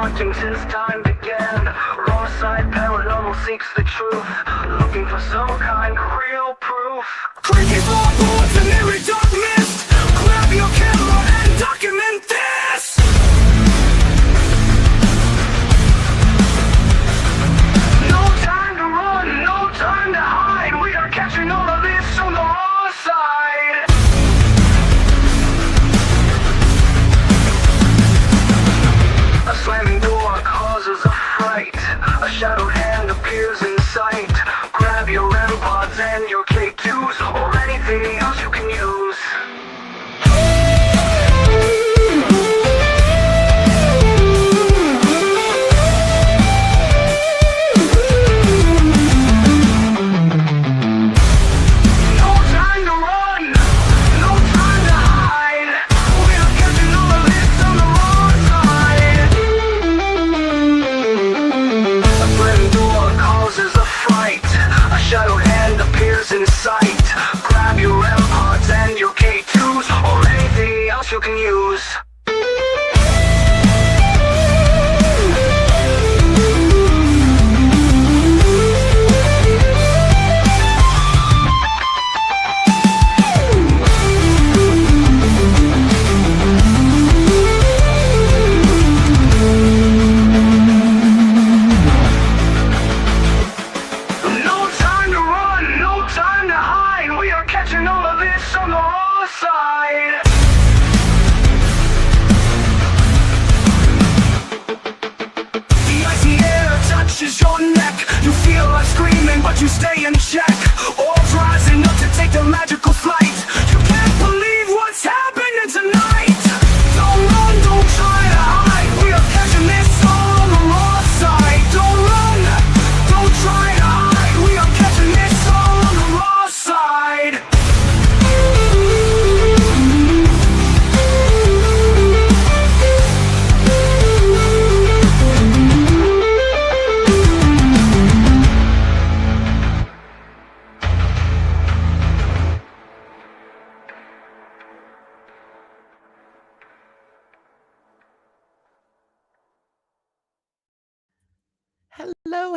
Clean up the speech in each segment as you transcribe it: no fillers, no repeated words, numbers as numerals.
haunting since time began. Wrong side paranormal seeks the truth, looking for some kind of real proof. Creaky floorboards and eerie dark mist. Grab your camera and document this. No time to run, no time to hide. We are catching all of this from the raw side. A slamming door causes a fright. A shadowed hand appears in sight. Grab your REM pods and your K2s, or anything else you can use. No time to run, no time to hide. We are catching all of this on the wrong side. A slamming door causes a fright. A shadowed hand appears in sight. Grab your REM pods and your K2s, or anything else you can use. No time to run, no time to hide. We are catching all of this on the raw side. The icy air touches your neck. You feel like screaming, but you stay in check. Orbs rising up to take the magical flight. You can't believe what's happening tonight. Don't run, don't try to hide. We are catching this all on the raw side. Don't run, don't try to hide. We are catching this all on the raw side.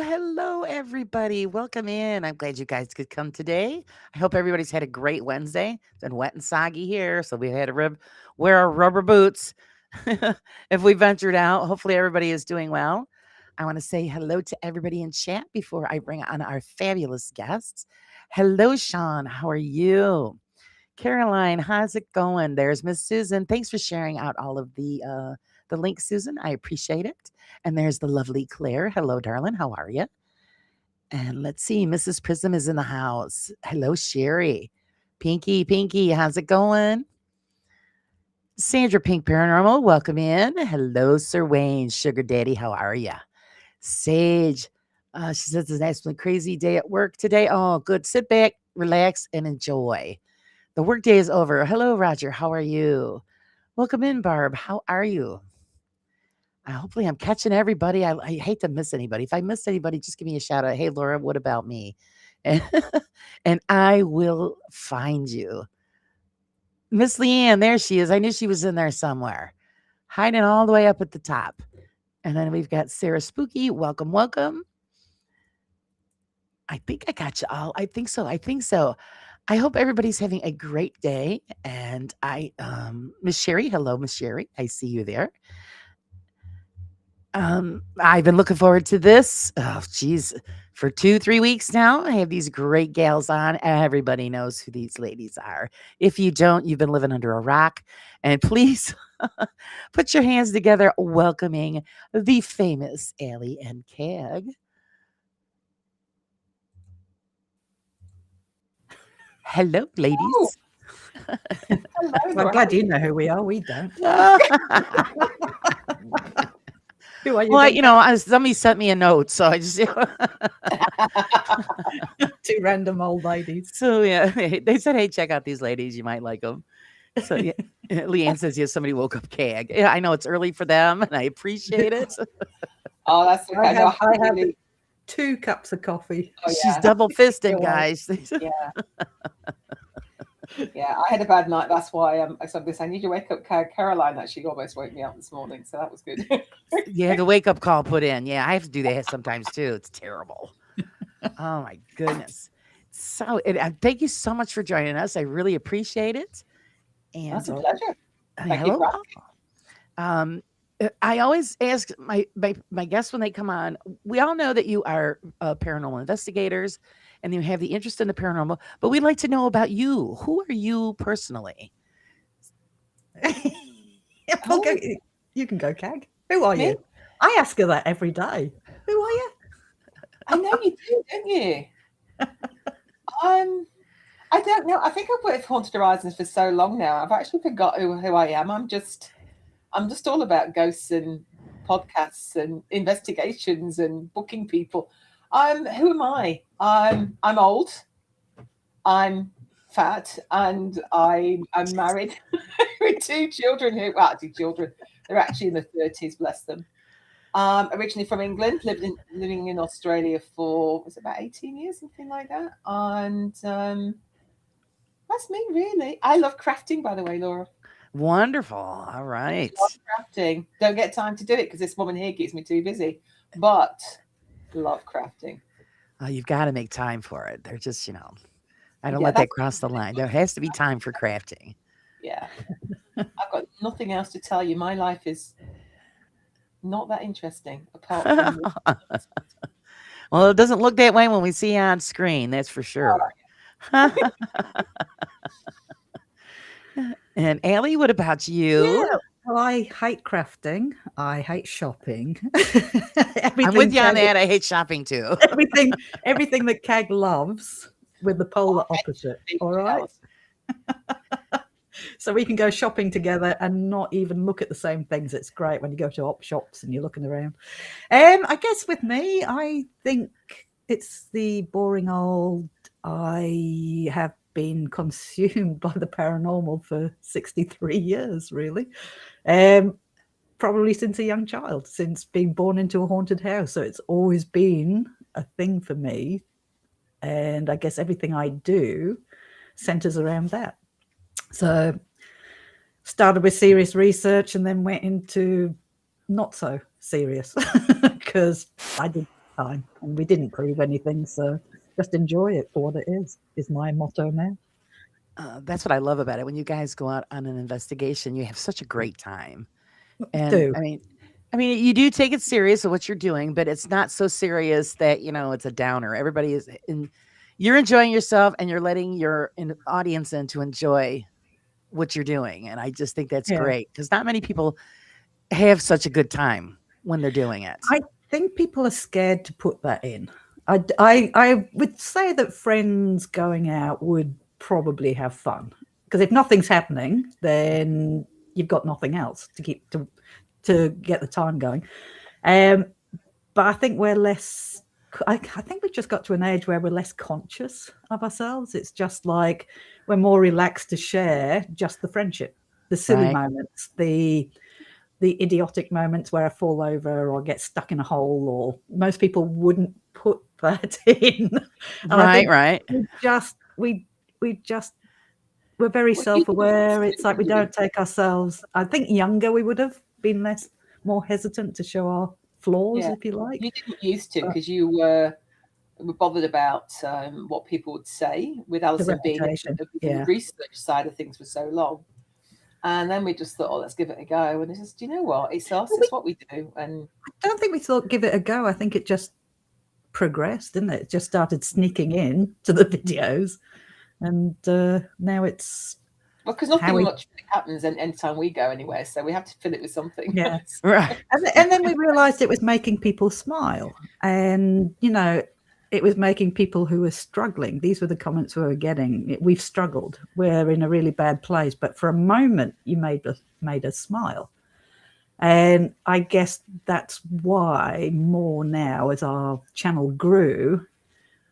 Hello, everybody. Welcome in. I'm glad you guys could come today. I hope everybody's had a great Wednesday. It's been wet and soggy here, so we had to wear our rubber boots if we ventured out. Hopefully, everybody is doing well. I want to say hello to everybody in chat before I bring on our fabulous guests. Hello, Sean. How are you? Caroline, how's it going? There's Miss Susan. Thanks for sharing out all of the links, Susan. I appreciate it. And there's the lovely Claire. Hello, darling. How are you? And let's see, Mrs. Prism is in the house. Hello, Sherry. Pinky, how's it going? Sandra Pink Paranormal, welcome in. Hello, Sir Wayne. Sugar Daddy, how are you? Sage, she says it's an absolutely crazy day at work today. Oh, good. Sit back, relax, and enjoy. The workday is over. Hello, Roger. How are you? Welcome in, Barb. How are you? Hopefully, I'm catching everybody. I hate to miss anybody. If I missed anybody, just give me a shout out. Hey, Laura, what about me? And, and I will find you. Miss Leanne, there she is. I knew she was in there somewhere, hiding all the way up at the top. And then we've got Sarah Spooky. Welcome. I think I got you all. I think so. I hope everybody's having a great day. And Miss Sherry, hello, Miss Sherry. I see you there. I've been looking forward to this. Oh, geez. For 2-3 weeks now, I have these great gals on. Everybody knows who these ladies are. If you don't, you've been living under a rock. And please put your hands together welcoming the famous Ali and Kag. Hello, ladies. Oh. Hello, I'm glad you know who we are. We don't. Who are you? Well, somebody sent me a note, so I just two random old ladies. So yeah, they said, "Hey, check out these ladies. You might like them." So yeah, Leanne says, "Yes, somebody woke up Kag." Yeah, I know it's early for them, and I appreciate it. Oh, that's okay. I have 2 cups of coffee. Oh, yeah. She's double fisted, guys. Yeah. Yeah, I had a bad night. That's why so I'm I need you to wake up. Caroline actually almost woke me up this morning, so that was good. You had the wake up call put in. Yeah, I have to do that sometimes too. It's terrible. Oh my goodness. So, thank you so much for joining us. I really appreciate it. And That's a pleasure. Thank you hello. for asking. I always ask my guests when they come on. We all know that you are paranormal investigators, and you have the interest in the paranormal. But we'd like to know about you. Who are you personally? Well, you can go, Kag. Who are Me? you? I ask her that every day. Who are you? I know you do, don't you? I don't know. I think I've worked with Haunted Horizons for so long now. I've actually forgot who I am. I'm just all about ghosts and podcasts and investigations and booking people. Who am I? I'm old. I'm fat, and I'm married with two children who, well, actually children. They're actually in their 30s, bless them. Originally from England, living in Australia for was it about 18 years, something like that. And that's me, really. I love crafting, by the way, Laura. Wonderful. All right. Love crafting. Don't get time to do it because this woman here keeps me too busy. But love crafting. You've got to make time for it. They're just, I don't Yeah, let that cross the line. There has to be time for crafting. Yeah. I've got nothing else to tell you. My life is not that interesting apart from Well, it doesn't look that way when we see you on screen, that's for sure. And Ali, what about you? Yeah, well, I hate crafting. I hate shopping. I'm with you on that. I hate shopping too. everything that Kag loves with the polar opposite. All right. So we can go shopping together and not even look at the same things. It's great when you go to op shops and you're looking around. I guess with me, I think it's the boring old. I have been consumed by the paranormal for 63 years, really. Probably since a young child, since being born into a haunted house. So it's always been a thing for me. And I guess everything I do centers around that. So started with serious research and then went into not so serious because I did time and we didn't prove anything. So just enjoy it for what it is my motto now. That's what I love about it. When you guys go out on an investigation, you have such a great time. And Do. I mean, you do take it serious of what you're doing, but it's not so serious that, it's a downer. Everybody is you're enjoying yourself and you're letting your audience in to enjoy what you're doing. And I just think that's great because not many people have such a good time when they're doing it. I think people are scared to put that in. I would say that friends going out would probably have fun because if nothing's happening, then you've got nothing else to keep to get the time going. But I think we're less. I think we've just got to an age where we're less conscious of ourselves. It's just like we're more relaxed to share just the friendship, the silly moments, the idiotic moments where I fall over or get stuck in a hole, or most people wouldn't put that in. Right. We're very self-aware. It's like we don't take ourselves. I think younger we would have been more hesitant to show our flaws, if you like. You didn't used to because you were bothered about what people would say with Alison being in the research side of things for so long. And then we just thought, let's give it a go. And it's just, you know what? It's us. It's what we do. And I don't think we thought give it a go. I think it just progressed, didn't it? It just started sneaking in to the videos. And now it's... Well, because nothing much happens anytime we go anywhere. So we have to fill it with something. Yeah. Right. And then we realised it was making people smile. And, it was making people who were struggling. These were the comments we were getting. We've struggled. We're in a really bad place. But for a moment, you made us smile. And I guess that's why more now, as our channel grew,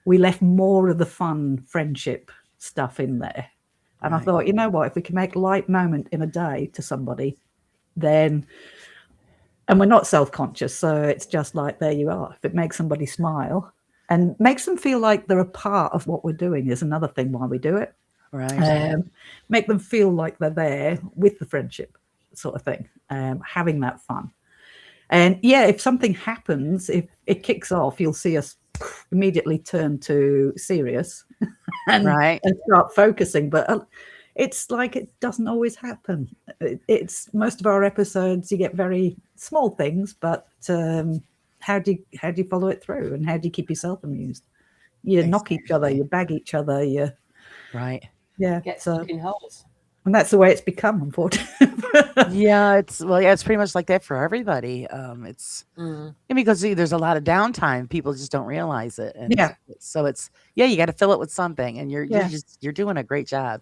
we left more of the fun friendship stuff in there. And I thought, you know what, if we can make a light moment in a day to somebody, then, and we're not self-conscious, so it's just like, there you are. If it makes somebody smile and makes them feel like they're a part of what we're doing is another thing why we do it. Right. Make them feel like they're there with the friendship sort of thing, having that fun. And yeah, if something happens, if it kicks off, you'll see us immediately turn to serious and, Right. and start focusing. But it's like it doesn't always happen. It's most of our episodes, you get very small things, but how do you follow it through, and how do you keep yourself amused? You knock each other, Exactly. you bag each other, Right. yeah. Get So, stuck in holes. and that's the way it's become, unfortunately. Yeah, it's pretty much like that for everybody. It's Mm. because there's a lot of downtime. People just don't realize it, and Yeah, so it's you got to fill it with something, and yeah. you're doing a great job.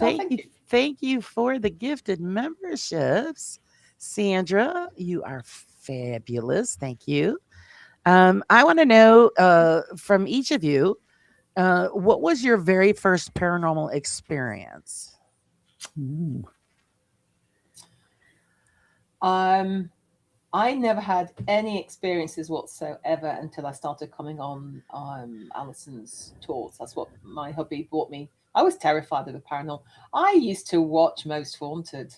Oh, thank you. Thank you for the gifted memberships, Sandra. You are fabulous. Thank you. I want to know from each of you, what was your very first paranormal experience? Mm. I never had any experiences whatsoever until I started coming on Alison's tours. That's what my hubby bought me. I was terrified of the paranormal. I used to watch Most Haunted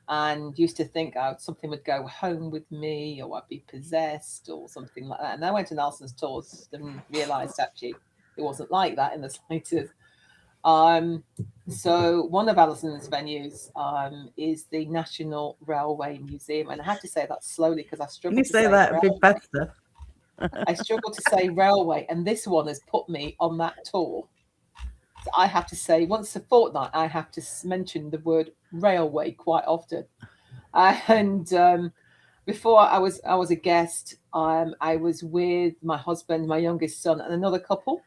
and used to think something would go home with me or I'd be possessed or something like that. And I went on Alison's tours and realised actually it wasn't like that in the slightest. So one of Alison's venues is the National Railway Museum, and I have to say that slowly because I Can struggle you to say say that a railway. bit faster? I struggle to say railway, and this one has put me on that tour. So I have to say once a fortnight, I have to mention the word railway quite often. And before I was a guest, I was with my husband, my youngest son, and another couple,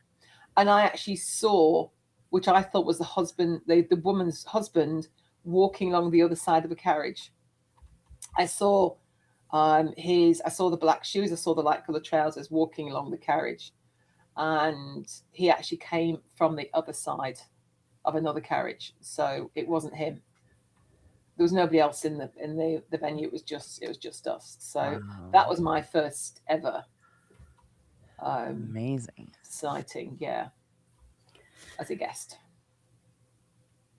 and I actually saw, which I thought was the husband, the woman's husband, walking along the other side of a carriage. I saw I saw the black shoes, I saw the light colored trousers walking along the carriage, and he actually came from the other side of another carriage, so it wasn't him. There was nobody else in the venue. It was just us. So that Wow, was my first ever amazing. sighting. Yeah, as a guest.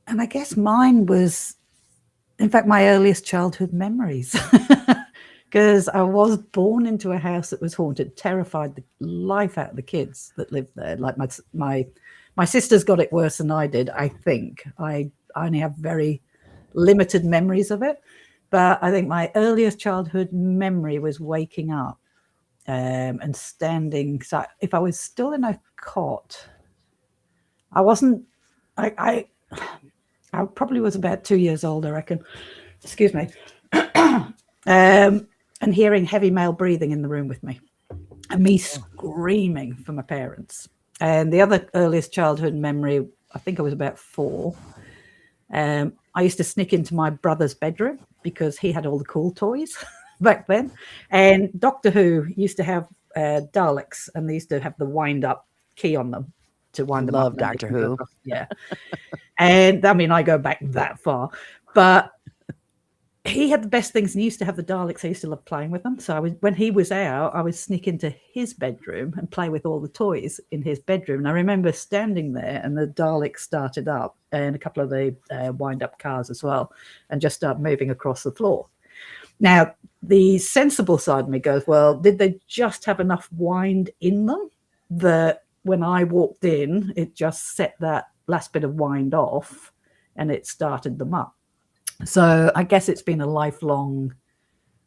And I guess mine was, in fact, my earliest childhood memories. Because I was born into a house that was haunted, terrified the life out of the kids that lived there. Like my sisters got it worse than I did. I think I only have very limited memories of it, but I think my earliest childhood memory was waking up and standing. So if I was still in a cot, I wasn't. I probably was about 2 years old, I reckon. Excuse me. And hearing heavy male breathing in the room with me, and me screaming for my parents. And the other earliest childhood memory, I think I was about 4. I used to sneak into my brother's bedroom because he had all the cool toys back then. And Doctor Who used to have Daleks, and they used to have the wind up key on them to wind them up. Love Doctor Who. Yeah. And I mean, I go back that far, but he had the best things, and he used to have the Daleks. I used to love playing with them. So when he was out, I would sneak into his bedroom and play with all the toys in his bedroom. And I remember standing there, and the Daleks started up, and a couple of the wind-up cars as well, and just start moving across the floor. Now, the sensible side of me goes, well, did they just have enough wind in them that when I walked in, it just set that last bit of wind off and it started them up? So I guess it's been a lifelong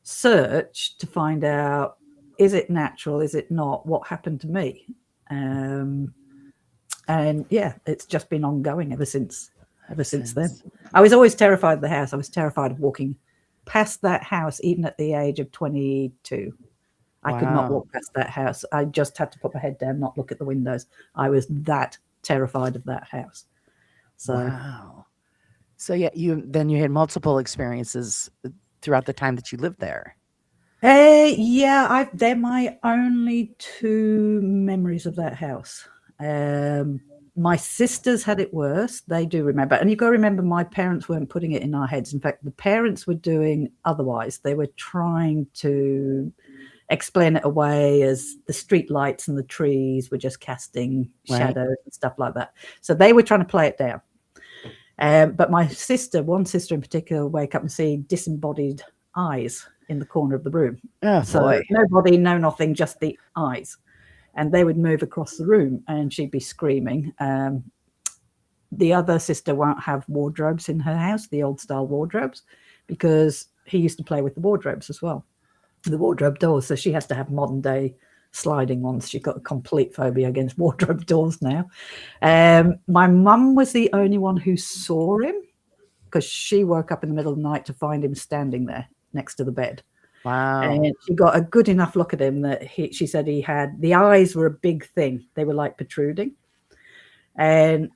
search to find out, is it natural? Is it not? What happened to me? And yeah, it's just been ongoing ever since then. I was always terrified of the house. I was terrified of walking past that house, even at the age of 22. I could not walk past that house. I just had to put my head down, not look at the windows. I was that terrified of that house. So Wow. So yeah, you had multiple experiences throughout the time that you lived there. yeah, they're my only 2 memories of that house. My sisters had it worse. They do remember. And you've got to remember, my parents weren't putting it in our heads. In fact, the parents were doing otherwise. They were trying to explain it away as the street lights and the trees were just casting Right. shadows and stuff like that. So they were trying to play it down. But my sister, one sister in particular, would wake up and see disembodied eyes in the corner of the room. Oh So boy. nobody, no nothing, just the eyes. And they would move across the room and she'd be screaming. The other sister won't have wardrobes in her house, the old style wardrobes, because he used to play with the wardrobes as well, the wardrobe doors. So she has to have modern day sliding ones. She's got a complete phobia against wardrobe doors now. My mum was the only one who saw him because she woke up in the middle of the night to find him standing there next to the bed. Wow. And she got a good enough look at him that she said he had, the eyes were a big thing. They were like protruding. And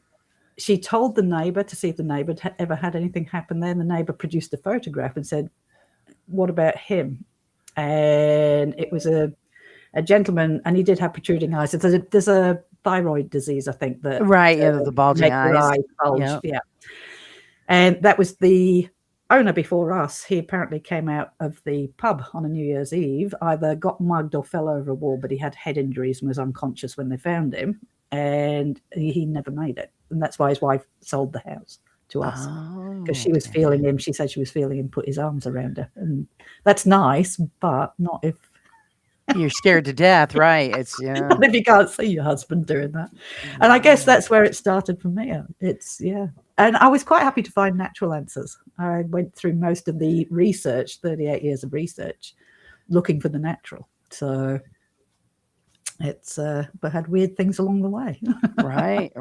she told the neighbour to see if the neighbour had ever had anything happen there. And the neighbour produced a photograph and said, what about him? And it was a gentleman, and he did have protruding eyes. There's a thyroid disease, I think, that Right. Yeah, the bulging make your eyes. eyes bulge. Yeah. Yeah. And that was the owner before us. He apparently came out of the pub on a New Year's Eve, either got mugged or fell over a wall, but he had head injuries and was unconscious when they found him. And he never made it. And that's why his wife sold the house to us. Because she was feeling him. She said she was feeling him put his arms around her. And that's nice, but not if you're scared to death, right? It's not if you can't see your husband doing that. And I guess that's where it started for me. It's and I was quite happy to find natural answers. I went through most of the research, 38 years of research, looking for the natural. So it's but had weird things along the way. right.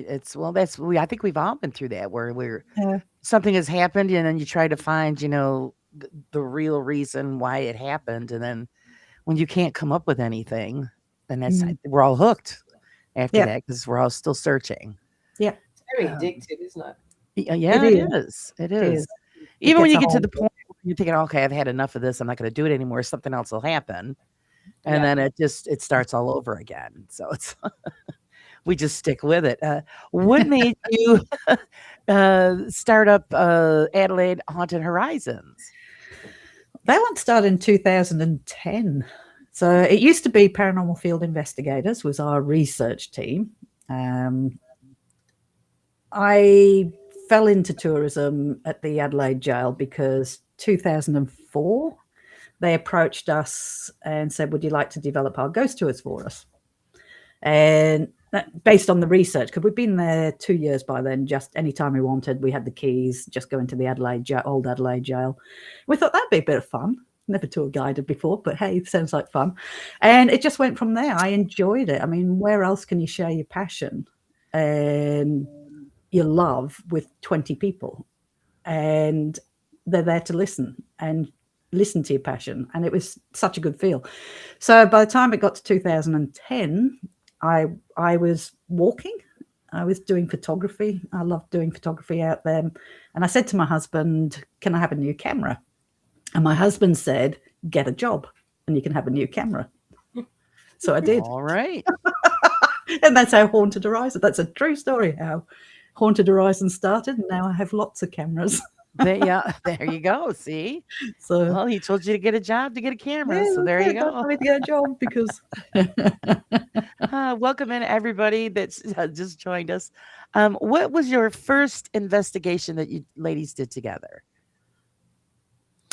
It's I think we've all been through that where Yeah. something has happened and then you try to find, the real reason why it happened, and then when you can't come up with anything, then that's we're all hooked after that because we're all still searching. Yeah. It's very addictive, isn't it? Yeah, it is. It is. Even when you get to the point where you're thinking, okay, I've had enough of this, I'm not going to do it anymore, something else will happen. And then it starts all over again. So it's we just stick with it. What made you start up Adelaide Haunted Horizons? That one started in 2010. So it used to be Paranormal Field Investigators was our research team. I fell into tourism at the Adelaide jail because 2004, they approached us and said, would you like to develop our ghost tours for us? And based on the research, because we'd been there 2 years by then, just anytime we wanted, we had the keys, just go into the old Adelaide jail. We thought that'd be a bit of fun. Never tour guided before, but hey, sounds like fun. And it just went from there. I enjoyed it. I mean, where else can you share your passion and your love with 20 people? And they're there to listen to your passion. And it was such a good feel. So by the time it got to 2010, I was walking. I was doing photography. I loved doing photography out there. And I said to my husband, can I have a new camera? And my husband said, get a job and you can have a new camera. So I did. All right. And that's how Haunted Horizon, that's a true story, how Haunted Horizon started. And now I have lots of cameras. There you go. See? So well, he told you to get a job to get a camera. So there you go. I need to get a job because welcome in everybody that's just joined us. What was your first investigation that you ladies did together?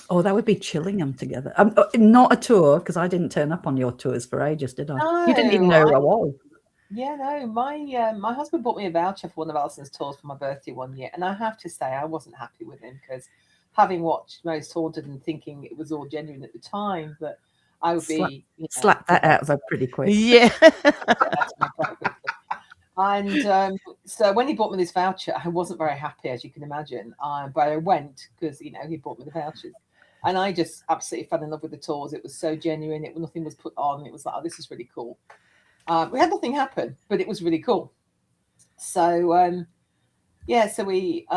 Oh, that would be Chillingham together. Not a tour, because I didn't turn up on your tours for ages, did I? No, you didn't even know who I was. Yeah, no. My husband bought me a voucher for one of Alison's tours for my birthday one year, and I have to say I wasn't happy with him because having watched Most Haunted and thinking it was all genuine at the time, that I would be slap that out of her pretty quick. Yeah. And so when he bought me this voucher, I wasn't very happy, as you can imagine. But I went because he bought me the vouchers. And I just absolutely fell in love with the tours. It was so genuine. Nothing was put on. It was like, oh, this is really cool. We had nothing happen, but it was really cool. So, so we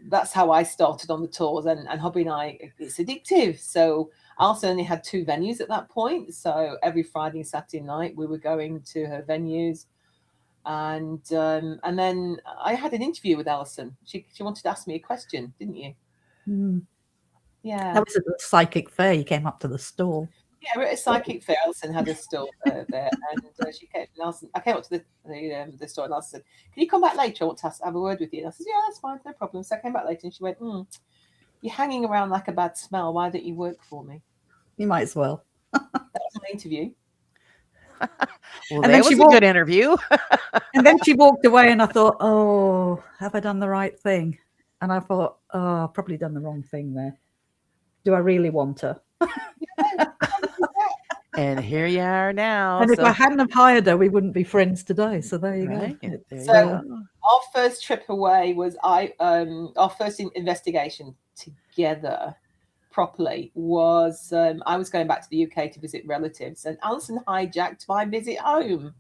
that's how I started on the tours. And Hobby and I, it's addictive. So I also only had 2 venues at that point. So every Friday and Saturday night, we were going to her venues. And then I had an interview with Alison. She wanted to ask me a question, didn't you? Mm. Yeah. That was at the psychic fair. You came up to the stall. Yeah, we're at a psychic fair. Alison had a store there, and she came. And Alison, I came up to the store, and Alison said, "Can you come back later? I want to have a word with you." And I said, "Yeah, that's fine, no problem." So I came back later, and she went, "You're hanging around like a bad smell. Why don't you work for me?" You might as well. That was my interview. Well, And that then she was a walked, good interview. and then she walked away, and I thought, oh, have I done the right thing? And I thought, oh, I've probably done the wrong thing there. Do I really want her? And here you are now. And if So, I hadn't have hired her, we wouldn't be friends today. So there you right. go. There you So- go. Our first trip away was our first investigation together properly was I was going back to the UK to visit relatives, and Alison hijacked my visit home.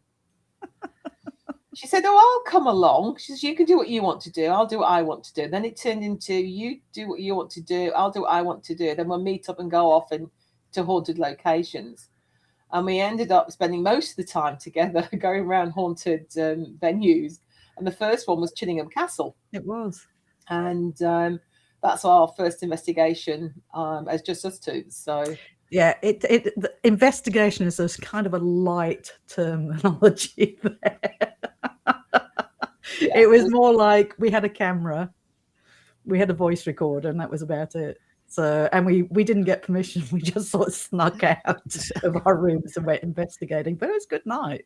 She said, "Oh, I'll come along." She says, "You can do what you want to do. I'll do what I want to do." Then it turned into, "You do what you want to do. I'll do what I want to do." Then we'll meet up and go off and to haunted locations. And we ended up spending most of the time together going around haunted venues. And the first one was Chillingham Castle. It was. And that's our first investigation as just us two. So Yeah, the investigation is this kind of a light terminology there. yeah, It was more like we had a camera, we had a voice recorder, and that was about it. So, and we didn't get permission. We just sort of snuck out of our rooms and went investigating. But it was a good night.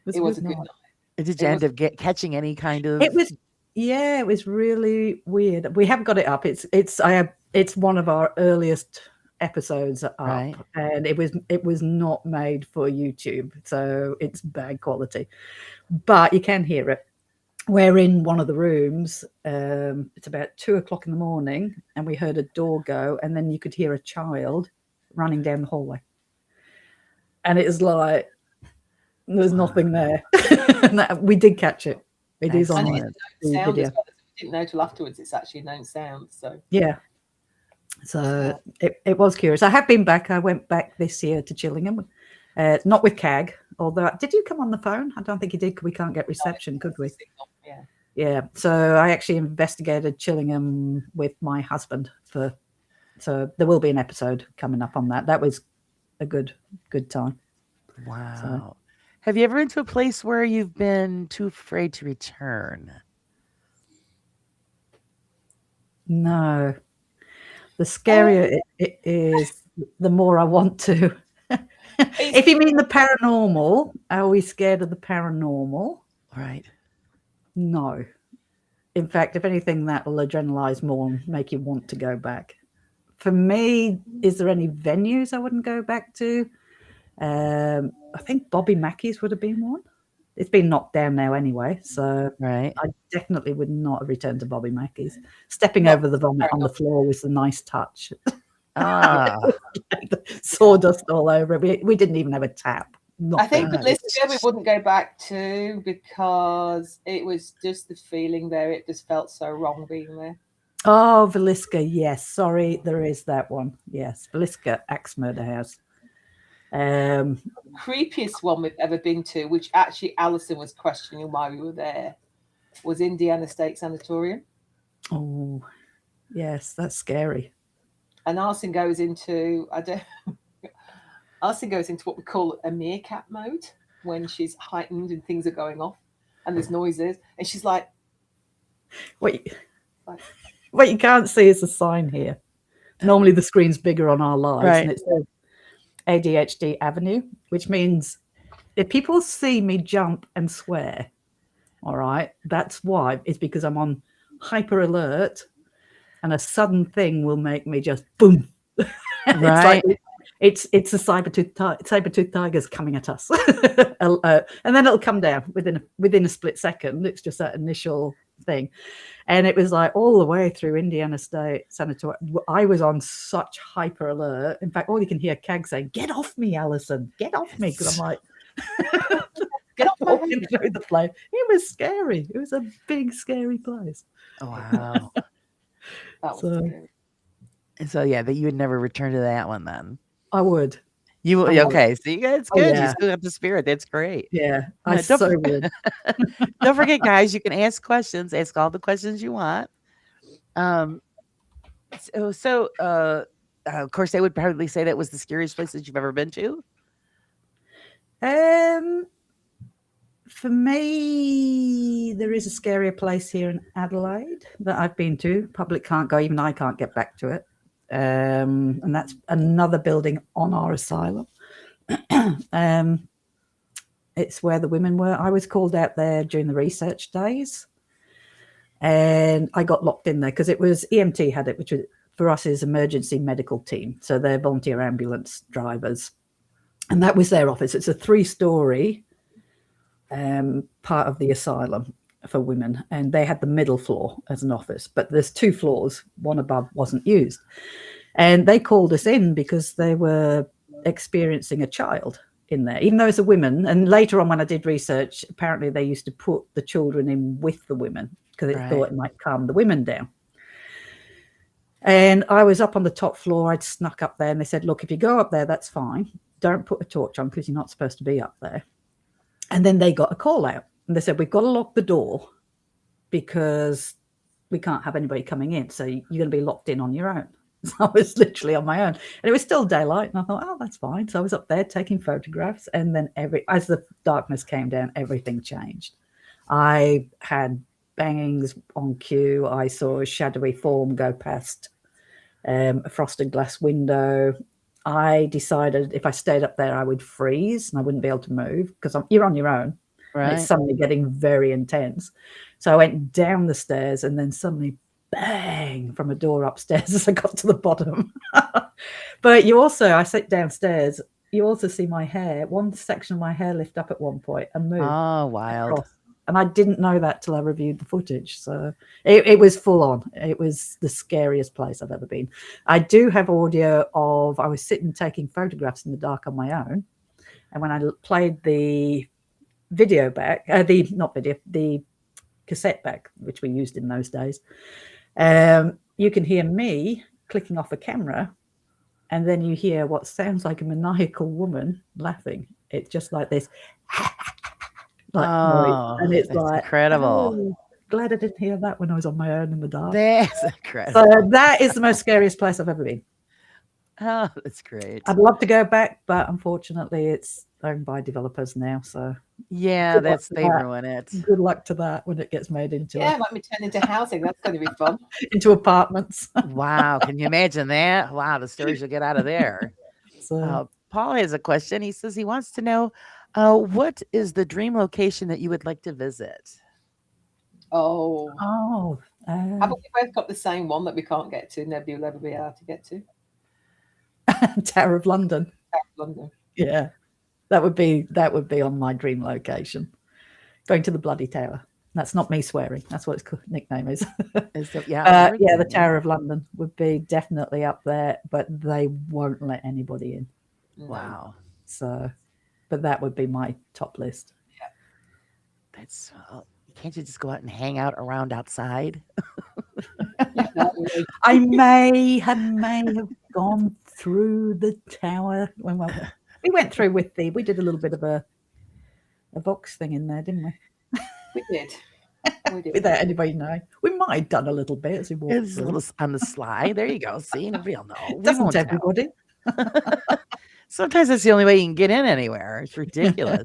it was a good night. Did you end up catching any kind of? It was, yeah, it was really weird. We haven't got it up. It's one of our earliest episodes up, Right. and it was not made for YouTube, so it's bad quality. But you can hear it. We're in one of the rooms. It's about 2:00 in the morning, and we heard a door go, and then you could hear a child running down the hallway. And it was like there's nothing there. And we did catch it. It is on And Excellent. it's the known sound video. as well. We didn't know till afterwards it's actually a known sound. So Yeah. So it was curious. I have been back. I went back this year to Chillingham, not with Kag. Although, did you come on the phone? I don't think you did. We can't get reception, could we? Yeah. Yeah. So I actually investigated Chillingham with my husband so there will be an episode coming up on that. That was a good time. Wow. Have you ever been to a place where you've been too afraid to return? No. The scarier it is, the more I want to. If you mean the paranormal, are we scared of the paranormal? Right. No. In fact, if anything, that will adrenalize more and make you want to go back. For me, is there any venues I wouldn't go back to? I think Bobby Mackey's would have been one. It's been knocked down now anyway, so Right. I definitely would not have returned to Bobby Mackey's. Stepping over the vomit on the floor was a nice touch. Ah. Sawdust all over it. We didn't even have a tap. I think Nothing. Valiska we wouldn't go back to because it was just the feeling there. It just felt so wrong being there. Oh, Valiska, yes. Sorry, there is that one. Yes, Valiska Axe Murder House. Creepiest one we've ever been to, which actually Alison was questioning why we were there, was Indiana State Sanatorium. Oh, yes, that's scary. And Alison goes into Alison goes into what we call a meerkat mode when she's heightened and things are going off and there's noises, and she's like, What you can't see is a sign here. Normally the screen's bigger on our lives, Right. and it says ADHD Avenue, which means if people see me jump and swear, all right, that's why. It's because I'm on hyper alert, and a sudden thing will make me just boom. Right. It's a saber-toothed tiger's coming at us, and then it'll come down within a split second. It's just that initial thing, and it was like all the way through Indiana State Sanatorium. I was on such hyper alert. In fact, all you can hear Kag saying, "Get off me, Alison! Get off me!" Because I'm like, "Get off my walking through the place. It was scary. It was a big, scary place. Wow. That was So- scary. And so yeah, that you would never return to that one then. I would, You I would. okay? See, it's Oh, good. You yeah. still have the spirit. That's great. yeah, I Yeah, don't so would. Don't forget, guys, you can ask questions. Ask all the questions you want. So of course, they would probably say that was the scariest place that you've ever been to. For me, there is a scarier place here in Adelaide that I've been to. Public can't go, even I can't get back to it. And that's another building on our asylum. It's where the women were. I was called out there during the research days, and I got locked in there because it was EMT had it, which was, for us is emergency medical team. So they're volunteer ambulance drivers. And that was their office. It's a 3-story part of the asylum for women, and they had the middle floor as an office, but there's 2 floors, one above wasn't used, and they called us in because they were experiencing a child in there, even though it's a women. And later on, when I did research, apparently they used to put the children in with the women because they thought it might calm the women down. And I was up on the top floor. I'd snuck up there, and they said, look, if you go up there, that's fine, don't put a torch on because you're not supposed to be up there. And then they got a call out, and they said, we've got to lock the door because we can't have anybody coming in. So you're going to be locked in on your own. So I was literally on my own, and it was still daylight. And I thought, oh, that's fine. So I was up there taking photographs. And then as the darkness came down, everything changed. I had bangings on cue. I saw a shadowy form go past a frosted glass window. I decided if I stayed up there, I would freeze and I wouldn't be able to move because you're on your own. Right. And it's suddenly getting very intense. So I went down the stairs, and then suddenly bang from a door upstairs as I got to the bottom. But I sit downstairs. You also see my hair, one section of my hair lift up at one point and move. Oh, wild. Across. And I didn't know that till I reviewed the footage. So it was full on. It was the scariest place I've ever been. I do have audio of I was sitting taking photographs in the dark on my own. And when I played the video back, the cassette back, which we used in those days, you can hear me clicking off a camera, and then you hear what sounds like a maniacal woman laughing. It's just like this. Noise. And it's like incredible. Oh, glad I didn't hear that when I was on my own in the dark. That's incredible. So that is the most scariest place I've ever been. Oh, that's great. I'd love to go back, but unfortunately it's owned by developers now. So yeah, they ruin it. Good luck to that when it gets made into it might be turned into housing. That's going to be fun. Into apartments. Wow, can you imagine that? Wow, the stories you'll get out of there. So Paul has a question. He says he wants to know what is the dream location that you would like to visit? Haven't we both got the same one that we can't get to? Nobody will ever be able to get to. Tower of London. Tower of London. Yeah, that would be on my dream location. Going to the bloody tower. That's not me swearing. That's what its nickname is. The Tower of London would be definitely up there, but they won't let anybody in. Wow. So, but that would be my top list. Yeah. That's can't you just go out and hang out around outside? I may have gone through the tower when we went through we did a little bit of a Vox thing in there, didn't we? We did. Without anybody knowing. We might have done a little bit as we walked. It's a little on the sly. There you go. See, nobody will know. Doesn't everybody? Sometimes that's the only way you can get in anywhere. It's ridiculous.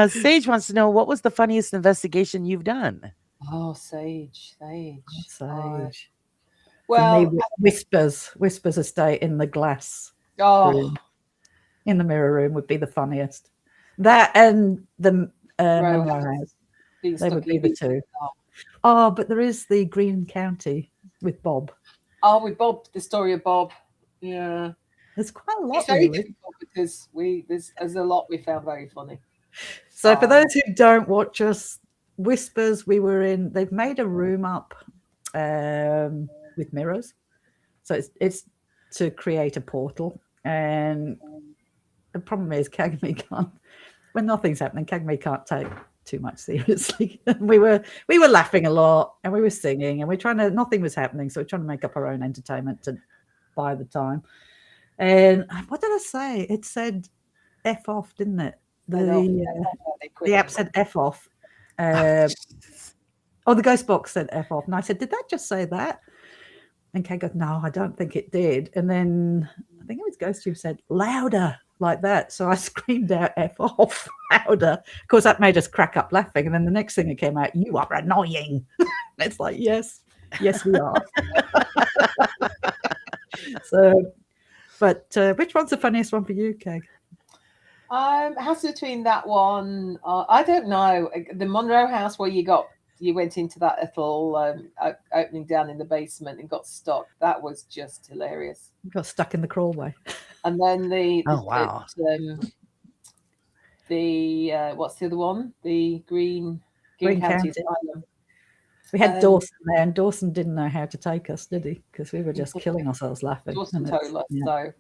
Sage wants to know, what was the funniest investigation you've done? Oh, Sage. Well, me, Whispers Estate in the glass room, in the mirror room would be the funniest. That and the Memoir House. They would be the two. Oh, but there is the Green County with Bob. Oh, with Bob, the story of Bob. Yeah. There's quite a lot. It's very difficult because there's a lot we found very funny. So for those who don't watch us, Whispers, they've made a room up with mirrors. So it's to create a portal. And the problem is Kagme can't, when nothing's happening, Kagme can't take too much seriously. we were laughing a lot and we were singing and nothing was happening. So we're trying to make up our own entertainment to buy the time. And what did I say? It said F off, didn't it? The app said F off. The ghost box said F off. And I said, did that just say that? And Kay goes, no, I don't think it did. And then I think it was Ghost who said, louder, like that. So I screamed out, F off, louder. Of course, that made us crack up laughing. And then the next thing that came out, you are annoying. It's like, yes, we are. So, but which one's the funniest one for you, Keg? It has to be between that one. I don't know. The Monroe house where you went into that little opening down in the basement and got stuck. That was just hilarious. You got stuck in the crawlway. And then Oh, wow. What's the other one? The Green Green County County. Asylum. We had Dawson there, and Dawson didn't know how to take us, did he? Because we were just killing ourselves laughing. Dawson told us so.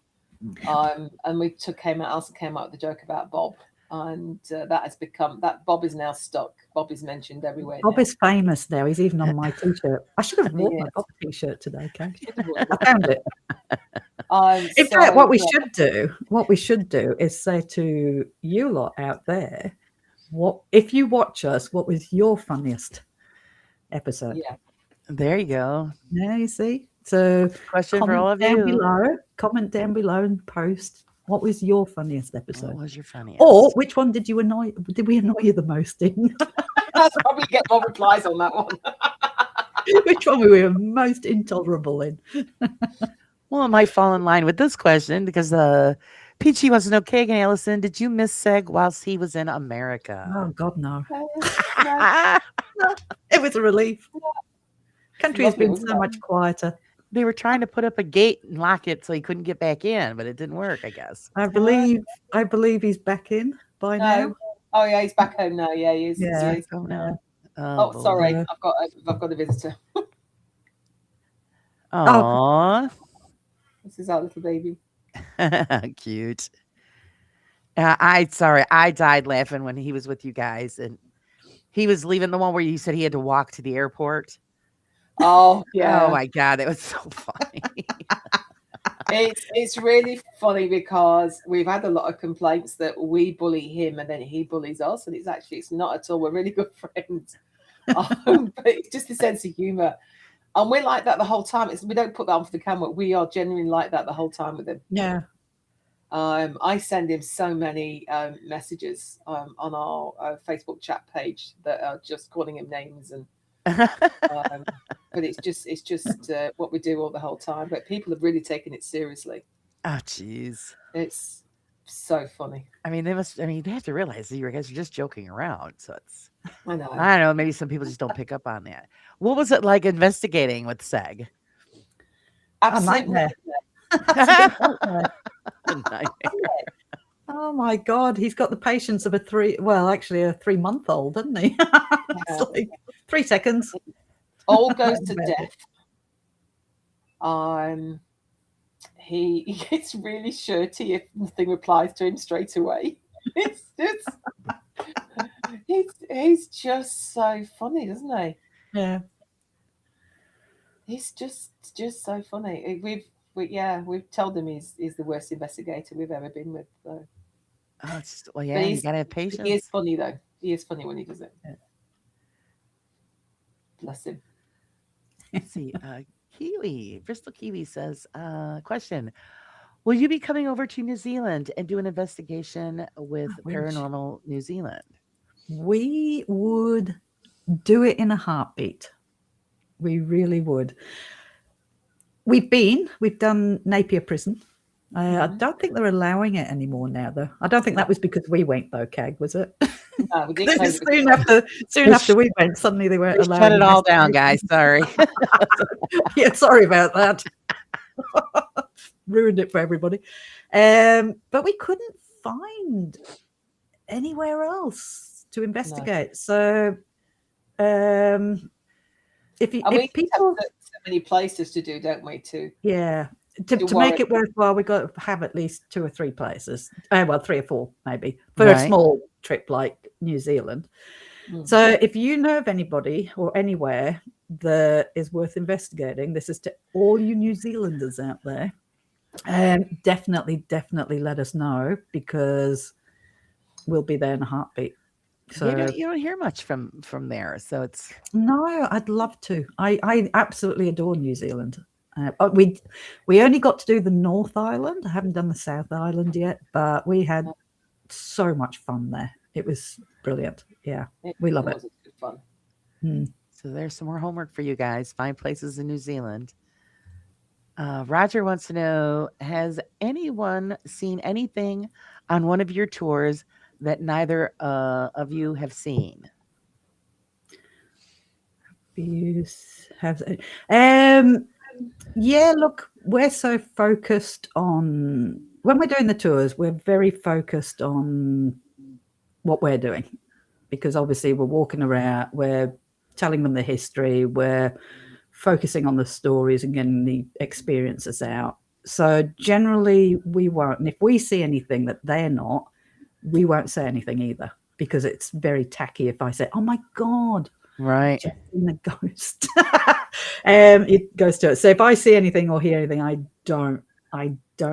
And we also came out with the joke about Bob, and that has become that Bob is now stuck. Bob is mentioned everywhere. Bob now. is famous now. He's even on my t-shirt. I should have worn my Bob t-shirt today, Kay. I found it. In fact, what we should do is say to you lot out there, if you watch us, what was your funniest episode? Yeah, There you go. Yeah, you see. So Question for all of you. Comment down below and post what was your funniest episode, What was your funniest? or which one did we annoy you the most in? that's probably get more replies on that one. Which one we were most intolerable in? Well, it might fall in line with this question because Peachy wants to know, Keg and Allison, did you miss Seg whilst he was in America? Oh God, no! No. It was a relief. Country has been so much quieter. They were trying to put up a gate and lock it so he couldn't get back in, but it didn't work, I guess. I believe he's back in by now. Oh yeah, he's back home now. Yeah, he is. Yeah. He is. Oh, Sorry, I've got a visitor. Aww. This is our little baby. Cute. I died laughing when he was with you guys and he was leaving, the one where you said he had to walk to the airport. Oh yeah. Oh my God, it was so funny. It's really funny because we've had a lot of complaints that we bully him and then he bullies us, and it's not at all. We're really good friends. But it's just a sense of humor. And we're like that the whole time. We don't put that on for the camera. We are genuinely like that the whole time with him. Yeah. I send him so many messages on our Facebook chat page that are just calling him names, and but it's just what we do all the whole time. But people have really taken it seriously. Oh, jeez. It's so funny. I mean, they have to realize that you guys are just joking around. So I know. I don't know. Maybe some people just don't pick up on that. What was it like investigating with Seg? Absolutely. Oh my God, he's got the patience of a 3-month-old, doesn't he? It's like 3 seconds. All goes to death. He gets really shirty if nothing replies to him straight away. He's just so funny, isn't he? Yeah. He's just so funny. We've told him he's the worst investigator we've ever been with. So. Oh, you gotta have patience. He is funny though. He is funny when he does it. Yeah. Bless him. Let's see. Bristol Kiwi says, question. Will you be coming over to New Zealand and do an investigation with Paranormal New Zealand? We would do it in a heartbeat. We really would. We've done Napier Prison. I don't think they're allowing it anymore now, though. I don't think that was because we went, though, Kag, was it? No, we did soon after we went, suddenly they weren't allowing. Shut it all down, guys. Sorry. Yeah, sorry about that. Ruined it for everybody. But we couldn't find anywhere else to investigate. No. So if people have so many places to do, don't we? Yeah. To make it worthwhile, we've got to have at least 2 or 3 places. 3 or 4, maybe, for a small trip like New Zealand. Mm. So if you know of anybody or anywhere that is worth investigating, this is to all you New Zealanders out there. Definitely let us know, because we'll be there in a heartbeat. So you don't hear much from there. So it's no, I'd love to. I absolutely adore New Zealand. We only got to do the North Island. I haven't done the South Island yet, but we had so much fun there. It was brilliant. Yeah, we love it. was good fun. So there's some more homework for you guys. Find places in New Zealand. Roger wants to know, has anyone seen anything on one of your tours that neither of you have seen? Views have yeah, look, we're so focused on when we're doing the tours, we're very focused on what we're doing, because obviously we're walking around, we're telling them the history, we're focusing on the stories and getting the experiences out. So generally we won't, and if we see anything that they're not, we won't say anything either, because it's very tacky if I say, oh my God, Right. just seen a ghost. It goes to it. So if I see anything or hear anything, I don't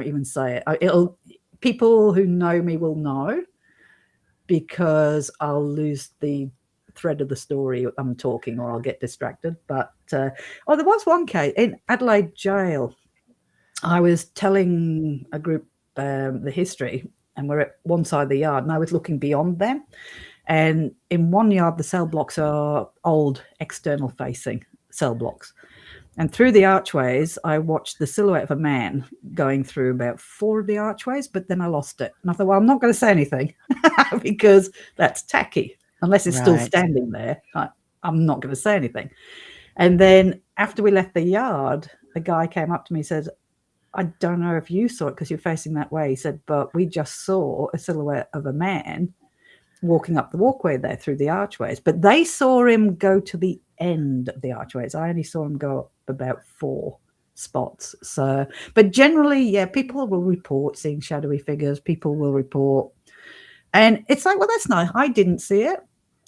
even say it. People who know me will know, because I'll lose the thread of the story I'm talking, or I'll get distracted. But there was one case in Adelaide jail. I was telling a group the history, and we're at one side of the yard, and I was looking beyond them. And in one yard, the cell blocks are old external facing cell blocks. And through the archways, I watched the silhouette of a man going through about 4 of the archways, but then I lost it. And I thought, well, I'm not going to say anything because that's tacky. Unless it's still standing there, I'm not going to say anything. And then after we left the yard, a guy came up to me and said, I don't know if you saw it because you're facing that way. He said, but we just saw a silhouette of a man walking up the walkway there through the archways. But they saw him go to the end of the archways. I only saw him go up about 4 spots. So, but generally, yeah, people will report seeing shadowy figures. People will report. And it's like, well, that's nice. I didn't see it.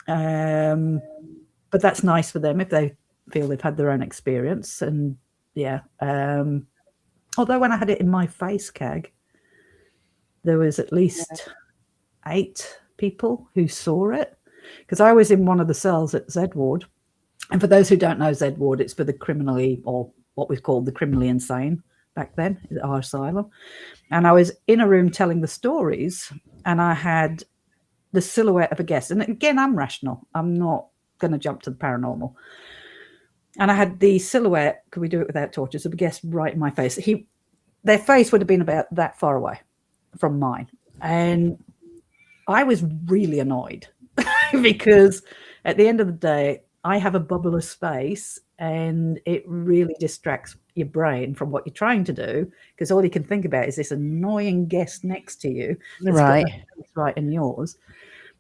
But that's nice for them if they feel they've had their own experience. And yeah. Although when I had it in my face, Kag, there was at least 8 people who saw it, because I was in one of the cells at Z Ward. And for those who don't know Z Ward, it's for the criminally, or what was called the criminally insane back then, our asylum. And I was in a room telling the stories, and I had the silhouette of a guest. And again, I'm rational. I'm not going to jump to the paranormal. And I had the silhouette, could we do it without torches, of a guest right in my face. Their face would have been about that far away from mine. And I was really annoyed because at the end of the day, I have a bubble of space, and it really distracts your brain from what you're trying to do, because all you can think about is this annoying guest next to you. Right in yours.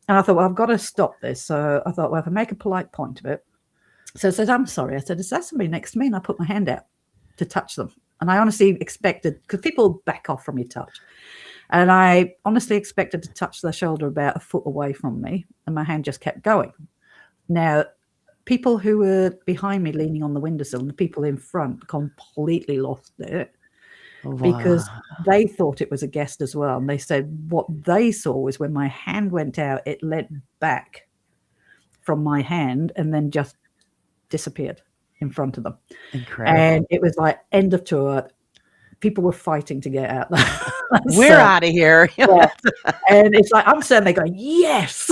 And I thought, well, I've got to stop this. So I thought, well, if I make a polite point of it. So I said, I'm sorry. I said, is that somebody next to me? And I put my hand out to touch them. And I honestly expected, because people back off from your touch. And I honestly expected to touch their shoulder about a foot away from me, and my hand just kept going. Now, people who were behind me leaning on the windowsill and the people in front completely lost it because they thought it was a guest as well. And they said what they saw was when my hand went out, it leant back from my hand and then just disappeared in front of them. Incredible. And it was like end of tour. People were fighting to get out. We're out of here. Yeah. And it's like, I'm saying, they go, yes,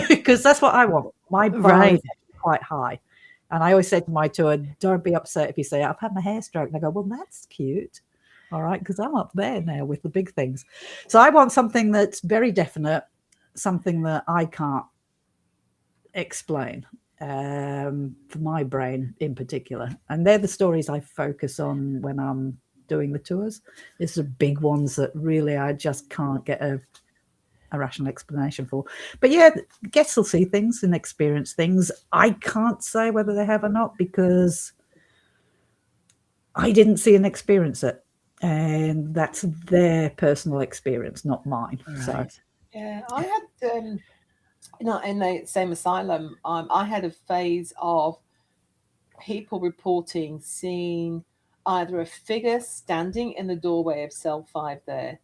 because that's what I want. My bar is quite high. And I always say to my tour, don't be upset if you say, I've had my hair stroked. And I go, well, that's cute. All right, because I'm up there now with the big things. So I want something that's very definite, something that I can't explain, for my brain in particular. And they're the stories I focus on when I'm doing the tours. These are big ones that really I just can't get a rational explanation for. But yeah, guests will see things and experience things. I can't say whether they have or not because I didn't see and experience it. And that's their personal experience, not mine. Right. So yeah, I had in the same asylum, I had a phase of people reporting seeing either a figure standing in the doorway of cell 5 there,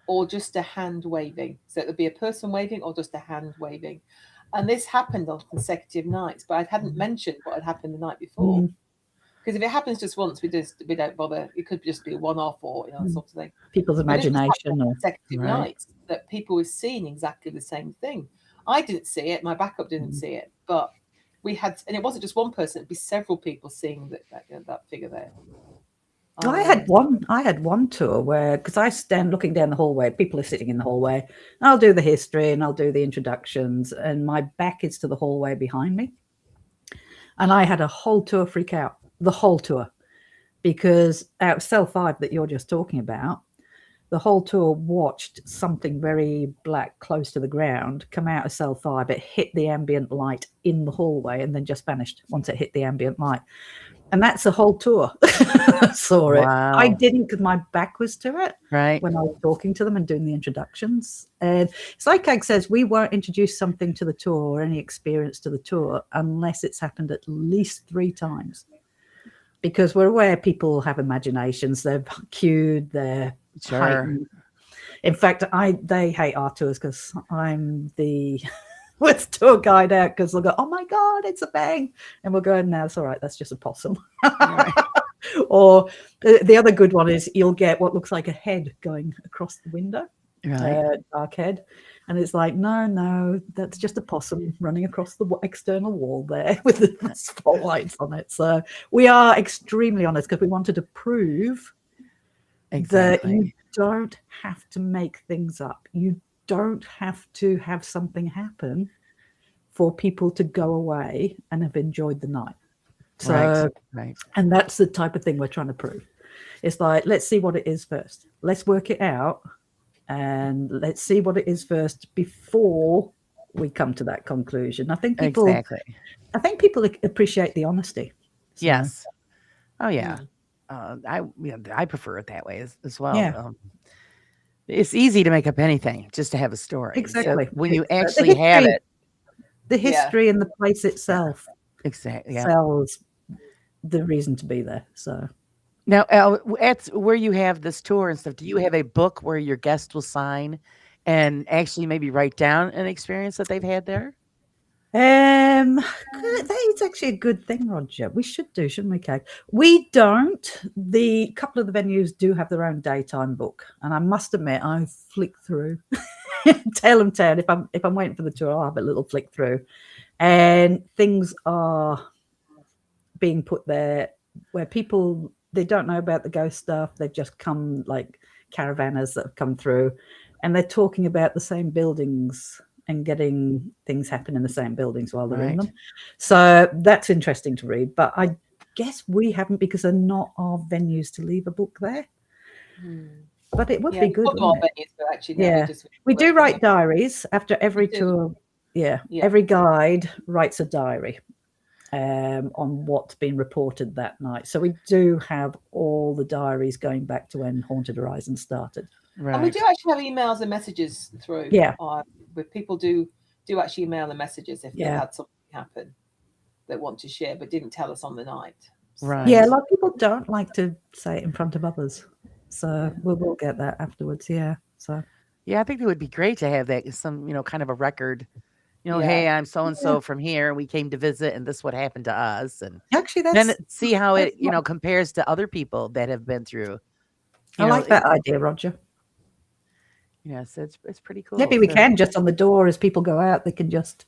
or just a hand waving. So it would be a person waving or just a hand waving. And this happened on consecutive nights, but I hadn't mentioned what had happened the night before. Because if it happens just once, we don't bother. It could just be a one-off or sort of thing. People's But this was imagination, or consecutive Right. nights that people were seeing exactly the same thing. I didn't see it. My backup didn't see it, but we had, and it wasn't just one person; it'd be several people seeing that figure there. I had one tour where, because I stand looking down the hallway, people are sitting in the hallway. And I'll do the history and I'll do the introductions, and my back is to the hallway behind me. And I had a whole tour freak out, the whole tour, because out of cell 5 that you're just talking about, the whole tour watched something very black close to the ground come out of cell 5. It hit the ambient light in the hallway and then just vanished once it hit the ambient light. And that's the whole tour. Saw it. I Wow. didn't, because my back was to it Right. when I was talking to them and doing the introductions. And it's like Kag says, we won't introduce something to the tour or any experience to the tour unless it's happened at least 3 times. Because we're aware people have imaginations, they're cued, they're Sure. heightened. In fact, they hate our tours because I'm the with tour guide out, because they'll go, oh my God, it's a bang. And we'll go, no, it's all right, that's just a possum. Right. Or the other good one is you'll get what looks like a head going across the window, Right. dark head. And it's like, no, that's just a possum running across the external wall there with the spotlights on it. So we are extremely honest because we wanted to prove that Exactly. you don't have to make things up. You don't have to have something happen for people to go away and have enjoyed the night. So, Right. Right. and that's the type of thing we're trying to prove. It's like, let's see what it is first. Let's work it out. And let's see what it is first before we come to that conclusion. I think people appreciate the honesty. So, Yes. Oh yeah. I prefer it that way as well. Yeah. It's easy to make up anything just to have a story. So Exactly. when you The actually have history- it, the history and the place itself exactly. Yeah. sells the reason to be there. So Now, at where you have this tour and stuff, do you have a book where your guest will sign and actually maybe write down an experience that they've had there? that is actually a good thing, Roger. We should do, shouldn't we, Kag? We don't. The couple of the venues do have their own daytime book, and I must admit, I flick through tail and tail. If I'm waiting for the tour, I'll have a little flick through, and things are being put there where people, they don't know about the ghost stuff. They've just come, like caravanners that have come through, and they're talking about the same buildings and getting things happen in the same buildings while they're in Right. them. So that's interesting to read. But I guess we haven't, because they're not our venues to leave a book there. But it would be good. Not all Wouldn't it? venues, but actually, no, Yeah. We do write diaries after every do. tour. Yeah. Yeah. Every guide writes a diary on what's been reported that night. So we do have all the diaries going back to when Haunted Horizon started. Right. And we do actually have emails and messages through. Yeah. Where people do actually email the messages if they Yeah. had something happen that want to share but didn't tell us on the night. So- Right. Yeah, a lot of people don't like to say it in front of others. So we will get that afterwards. Yeah. So Yeah, I think it would be great to have that as some, kind of a record. Yeah. Hey, I'm so and so from here. We came to visit, and this what happened to us, and actually, then that's see how it, that's not- compares to other people that have been through. I like that idea, Roger. Yes, it's pretty cool. Maybe we So- can just on the door as people go out, they can just,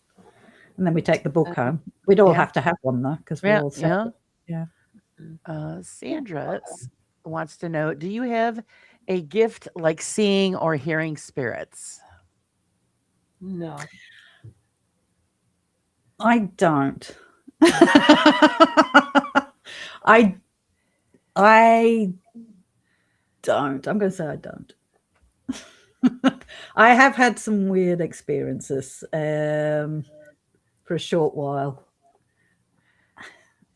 and then we take the book home. We'd all Yeah. have to have one though, because we're Yeah, all separate. yeah. Yeah. Sandra wants to know: do you have a gift like seeing or hearing spirits? No. I don't. I don't. I'm going to say I don't. I have had some weird experiences for a short while,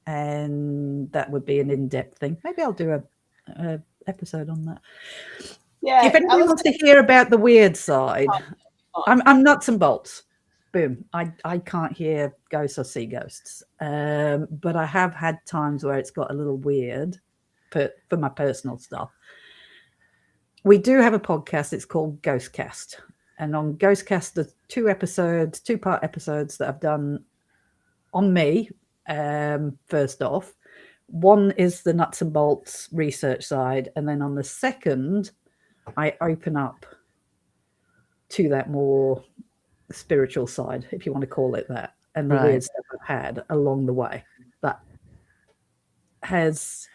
and that would be an in-depth thing. Maybe I'll do a episode on that. Yeah. If anybody wants to hear about the weird side, I'm nuts and bolts. Boom. I can't hear ghosts or see ghosts. But I have had times where it's got a little weird for my personal stuff. We do have a podcast. It's called Ghostcast. And on Ghostcast, there's 2-part episodes that I've done on me, first off, One is the nuts and bolts research side, and then on the second, I open up to that more spiritual side, if you want to call it that, and the Right. weird stuff I've had along the way that has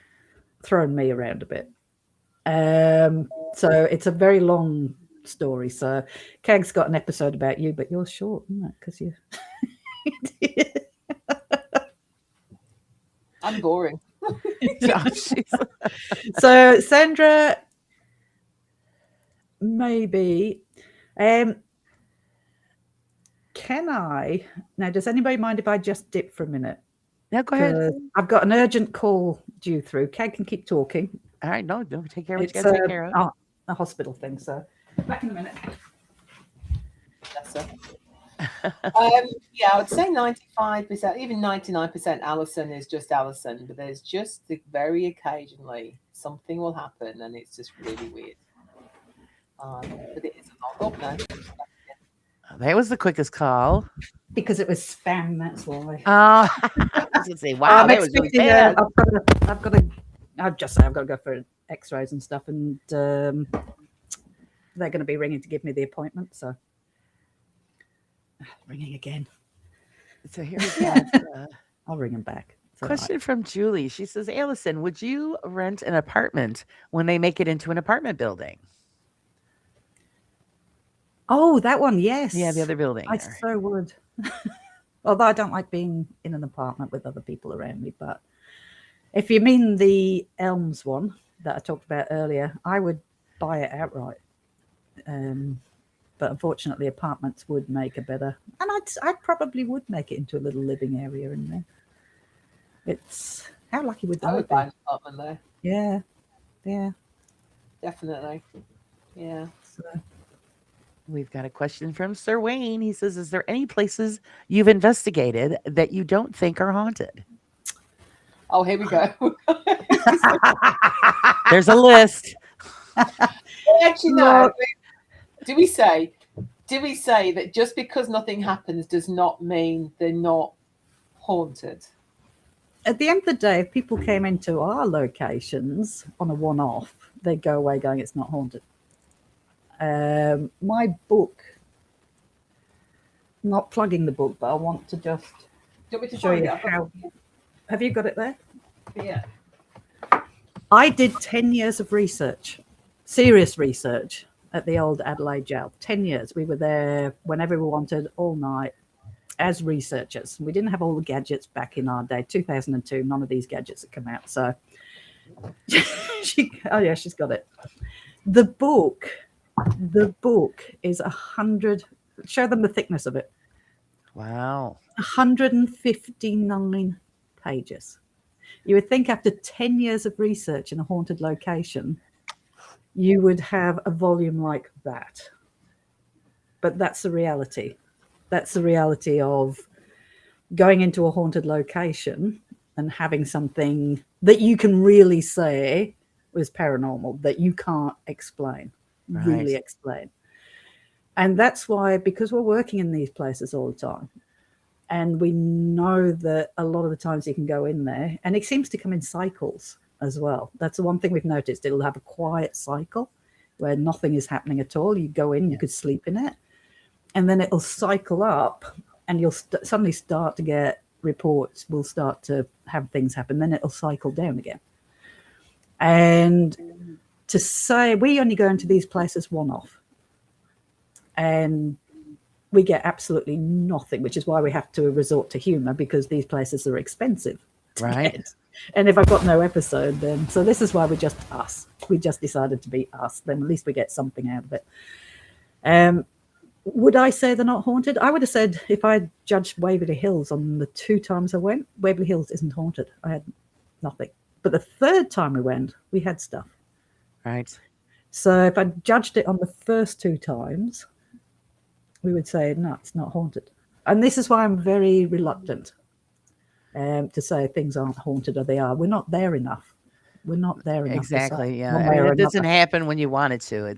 thrown me around a bit. So it's a very long story. So Kag's got an episode about you, but you're short, isn't it? Because you. I'm boring. Oh, jeez. So Sandra, maybe. Can I now? Does anybody mind if I just dip for a minute? No, go ahead. 'Cause I've got an urgent call due through. Kag can keep talking. All right, no, take care of what It's you got to take care of. a hospital thing. So back in a minute. That's it. Yeah, I would say 95%, even 99% Alison is just Alison, but there's just very occasionally something will happen and it's just really weird. But it is a long up now. That was the quickest call. Because it was spam, that's why. I was gonna say, wow, I'm that was really expecting, bad. I've got to go for x-rays and stuff, and they're going to be ringing to give me the appointment, so ringing again. So here's that I'll ring them back. It's all right. question from Julie. She says, Allison, would you rent an apartment when they make it into an apartment building? Oh, that one, yes. Yeah, the other building. I so would. Although I don't like being in an apartment with other people around me, but if you mean the Elms one that I talked about earlier, I would buy it outright. But unfortunately, apartments would make a better, and I probably would make it into a little living area in there. It's how lucky would I that would be? buy an apartment there. Yeah. Definitely. Yeah. So, We've got a question from Sir Wayne. He says, is there any places you've investigated that you don't think are haunted? Oh, here we go. There's a list. Actually, no. Do we say that just because nothing happens does not mean they're not haunted? at the end of the day, if people came into our locations on a one-off, they'd go away going, "It's not haunted." My book, not plugging the book, but I want to just Do you want me to show find you it? how. Have you got it there? Yeah. I did 10 years of research, serious research at the old Adelaide jail. 10 years. We were there whenever we wanted, all night, as researchers. We didn't have all the gadgets back in our day. 2002, none of these gadgets had come out. So, she's got it. The book is 100. Show them the thickness of it. Wow. 159 pages. You would think after 10 years of research in a haunted location, you would have a volume like that. But that's the reality. That's the reality of going into a haunted location and having something that you can really say was paranormal, that you can't explain, really explain. And that's why, because we're working in these places all the time, and we know that a lot of the times you can go in there, and it seems to come in cycles as well. That's the one thing we've noticed. It'll have a quiet cycle where nothing is happening at all. You go in, you could sleep in it, and then it'll cycle up, and you'll suddenly start to get reports. We'll start to have things happen. Then it'll cycle down again. And to say, we only go into these places one-off, and we get absolutely nothing, which is why we have to resort to humor, because these places are expensive. Right. And if I've got no episode, then so this is why we're just us. We just decided to be us. Then at least we get something out of it. Would I say they're not haunted? I would have said, if I judged Waverly Hills on the 2 times I went, Waverly Hills isn't haunted. I had nothing. But the 3rd time we went, we had stuff. Right. So if I judged it on the first 2 times, we would say, no, it's not haunted. And this is why I'm very reluctant to say things aren't haunted, or they are. We're not there enough. We're not there enough. Exactly. Yeah. one I way mean, or it doesn't another. happen when you want it to.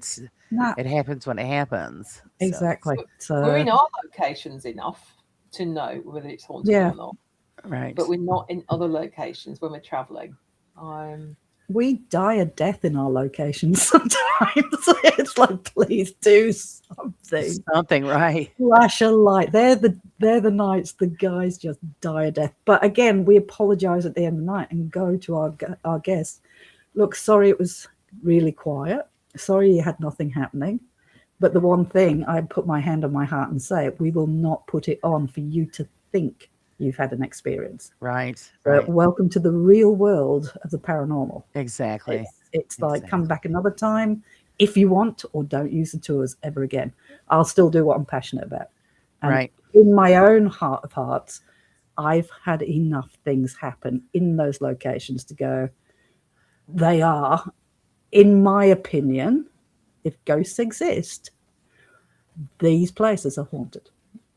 No, It happens when it happens. So, exactly. So We're in our locations enough to know whether it's haunted Yeah. or not. Right. but we're not in other locations when we're traveling. We die a death in our locations sometimes. It's like, please do something. Something, right. Flash a light. They're the nights the guys just die a death. But again, we apologize at the end of the night and go to our guests. Look, sorry it was really quiet. Sorry you had nothing happening. But the one thing I put my hand on my heart and say, we will not put it on for you to think you've had an experience. Right. So Right. welcome to the real world of the paranormal. Exactly. It's like, come Exactly. back another time if you want, or don't use the tours ever again. I'll still do what I'm passionate about. And Right. in my own heart of hearts, I've had enough things happen in those locations to go, they are, in my opinion, if ghosts exist, these places are haunted.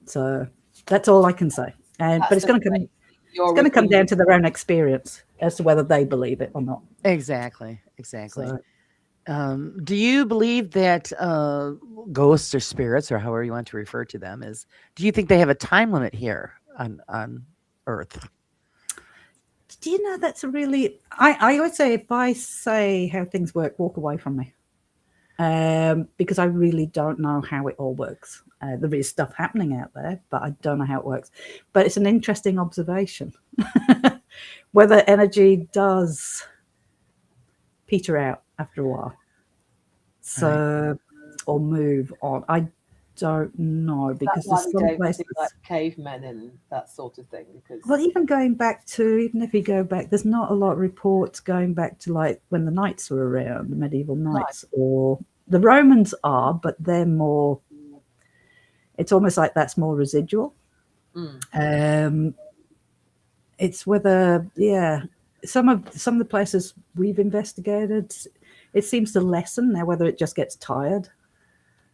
So that's all I can say. But it's going to come down to their own experience as to whether they believe it or not. Exactly. Exactly. So, Do you believe that ghosts or spirits, or however you want to refer to them, do you think they have a time limit here on Earth? do you know that's a really? I always say, if I say how things work, walk away from me, because I really don't know how it all works. There is stuff happening out there, but I don't know how it works. But it's an interesting observation whether energy does peter out after a while, so or move on. I don't know, because That's there's why we some don't places. think like cavemen and that sort of thing. Because Well, even if you go back, there's not a lot of reports going back to like when the knights were around, the medieval knights, or the Romans are, but they're more. It's almost like that's more residual. It's whether, some of the places we've investigated, it seems to lessen now. Whether it just gets tired,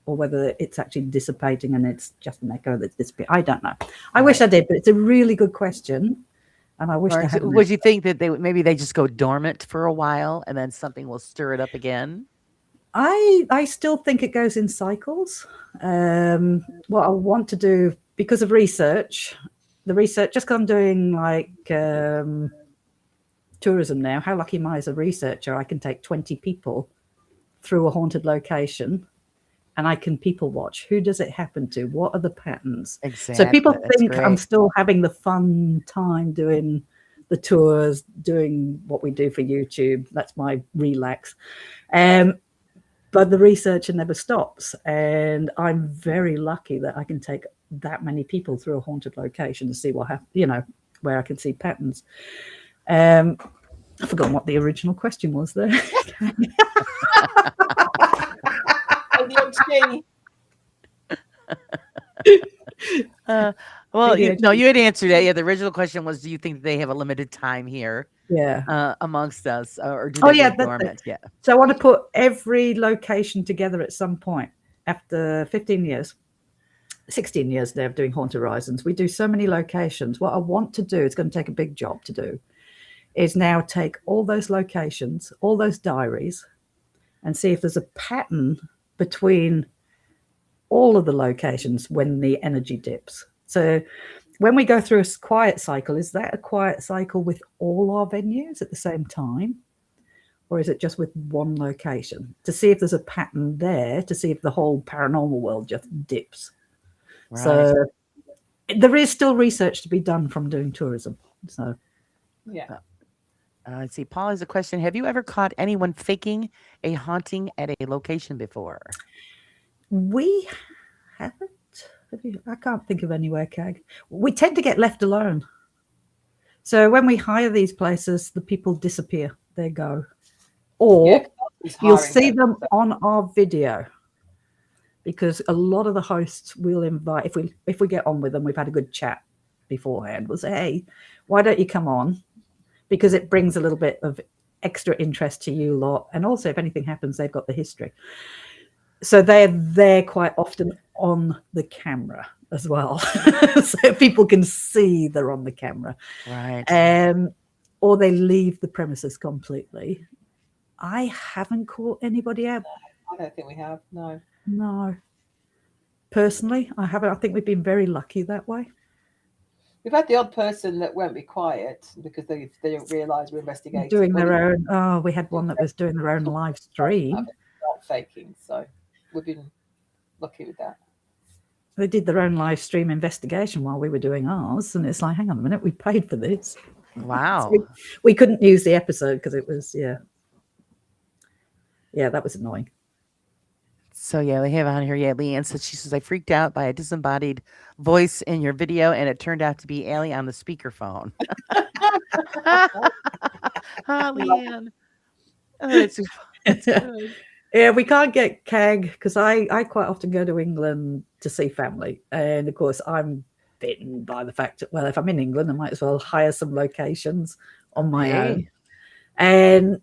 or whether it's actually dissipating and it's just an echo that's disappeared, I don't know. I wish I did, but it's a really good question, and I wish I had. Would you think that maybe they just go dormant for a while and then something will stir it up again? I still think it goes in cycles. What I want to do, because of research, just because I'm doing like tourism now, how lucky am I as a researcher? I can take 20 people through a haunted location and I can people watch. Who does it happen to? What are the patterns? Exactly. So people think great. I'm still having the fun time doing the tours, doing what we do for YouTube. That's my relax. But the researcher never stops. And I'm very lucky that I can take that many people through a haunted location to see what happens, where I can see patterns. I've forgotten what the original question was there. Well, you had answered that. Yeah, the original question was, do you think they have a limited time here? Yeah. Amongst us, or do they go dormant? Yeah. So I want to put every location together at some point after 15 years. 16 years now of doing Haunted Horizons. We do so many locations. What I want to do, it's going to take a big job to do, is now take all those locations, all those diaries, and see if there's a pattern between all of the locations when the energy dips. So when we go through a quiet cycle, is that a quiet cycle with all our venues at the same time? Or is it just with one location? To see if there's a pattern there, to see if the whole paranormal world just dips. Right. So there is still research to be done from doing tourism. So yeah. Let's see. Paul has a question. Have you ever caught anyone faking a haunting at a location before? We haven't. I can't think of anywhere, Kag. We tend to get left alone. So when we hire these places, the people disappear. They go. Or you'll see them on our video. Because a lot of the hosts will invite, if we get on with them, we've had a good chat beforehand, we'll say, hey, why don't you come on? Because it brings a little bit of extra interest to you lot. And also, if anything happens, they've got the history. So they're there quite often on the camera as well. So people can see they're on the camera. Right. Or they leave the premises completely. I haven't caught anybody out. I don't think we have, no. No. Personally, I haven't. I think we've been very lucky that way. We've had the odd person that won't be quiet because they don't realise we're investigating. Doing But their own. Oh, we had one that was doing their own live stream. not faking, so we've been lucky with that. They did their own live stream investigation while we were doing ours, and it's like, hang on a minute, we paid for this. Wow. So we couldn't use the episode because it was that was annoying. So yeah, we have on here. Yeah, Leanne said she says I freaked out by a disembodied voice in your video, and it turned out to be Ali on the speakerphone. Leanne. Oh, it's good. Yeah, we can't get Kag because I quite often go to England to see family, and of course I'm bitten by the fact that, well, if I'm in England, I might as well hire some locations on my own. And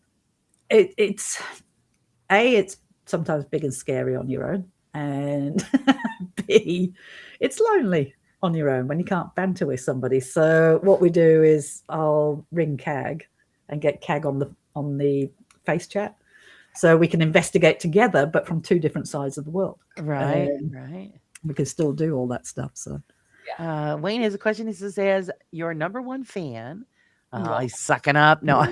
it's sometimes big and scary on your own, and B, it's lonely on your own when you can't banter with somebody. So what we do is I'll ring Kag and get Kag on the face chat, so we can investigate together, but from two different sides of the world. Right, right. We can still do all that stuff. So Wayne has a question. He says, as your number one fan, he's sucking up. No.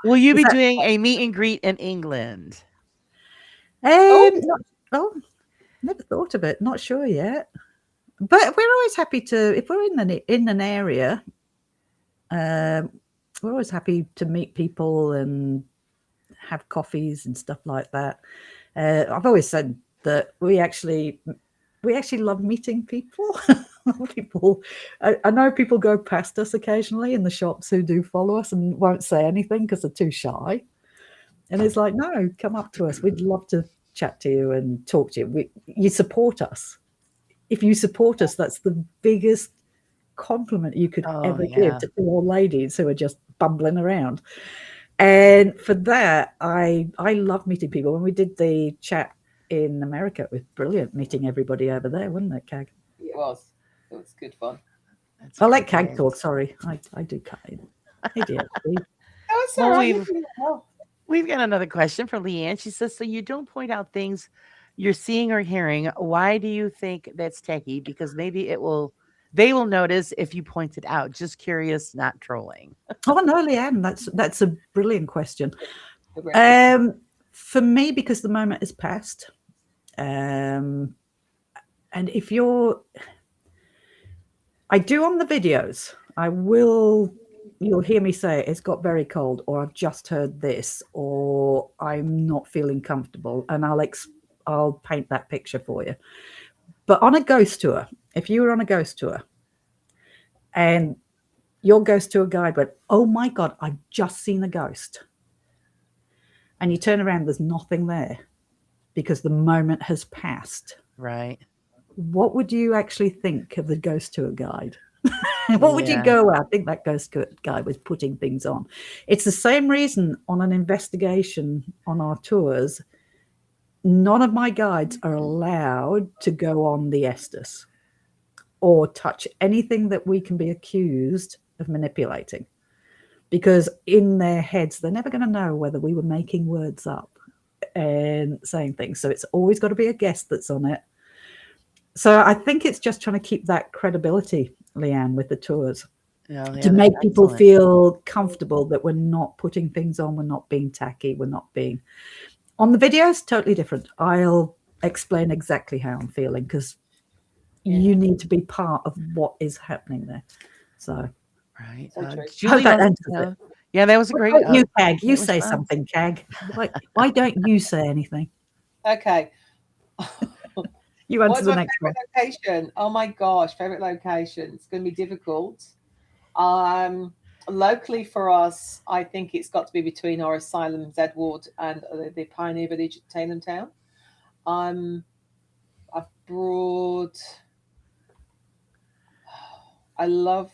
Will you be doing a meet and greet in England? Never thought of it. Not sure yet. But we're always happy to, if we're in an area, we're always happy to meet people and have coffees and stuff like that. I've always said that we actually love meeting people. I know people go past us occasionally in the shops who do follow us and won't say anything because they're too shy. And it's like, no, come up to us. We'd love to chat to you and talk to you. You support us. If you support us, that's the biggest compliment you could ever give to two old ladies who are just bumbling around. And for that, I love meeting people. When we did the chat in America, it was brilliant meeting everybody over there, wasn't it, Kag? It was. It was good fun. I'll let Kag talk. Sorry, I do cut in. Idiot. We've got another question for Leanne. She says, so you don't point out things you're seeing or hearing. Why do you think that's tacky? Because maybe they will notice if you point it out. Just curious, not trolling. Oh no, Leanne, that's a brilliant question. For me, because the moment has passed. And if I do on the videos, you'll hear me say it's got very cold, or I've just heard this, or I'm not feeling comfortable, and I'll paint that picture for you. But on a ghost tour, if you were on a ghost tour and your ghost tour guide went, oh my God, I've just seen a ghost, and you turn around, there's nothing there because the moment has passed. Right. What would you actually think of the ghost tour guide? What would you go at? I think that ghost guy was putting things on. It's the same reason on an investigation on our tours, none of my guides are allowed to go on the Estes or touch anything that we can be accused of manipulating, because in their heads, they're never going to know whether we were making words up and saying things. So it's always got to be a guest that's on it. So I think it's just trying to keep that credibility, Leanne, with the tours, to make people feel comfortable that we're not putting things on, we're not being tacky, we're not being... On the videos, totally different. I'll explain exactly how I'm feeling because you need to be part of what is happening there. So, right. Julie, that answers it. Yeah, that was a great... you, Kag, you say something, Kag. Why don't you say anything? Okay. You answer the next one. Location? Oh my gosh, favorite location. It's going to be difficult. Locally for us, I think it's got to be between our asylum, Zedward, and the Pioneer Village at Taylor Town. I've brought... I love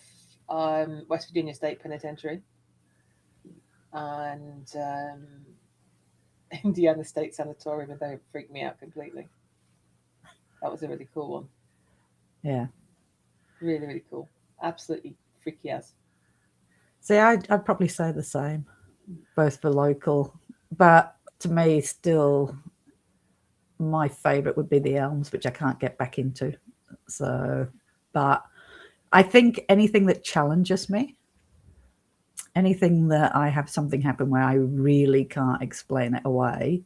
West Virginia State Penitentiary and Indiana State Sanatorium, and they freaked me out completely. That was a really cool one. Yeah. Really, really cool. Absolutely freaky as. See, I'd probably say the same, both for local. But to me, still, my favourite would be the Elms, which I can't get back into. So, but I think anything that challenges me, anything that I have something happen where I really can't explain it away,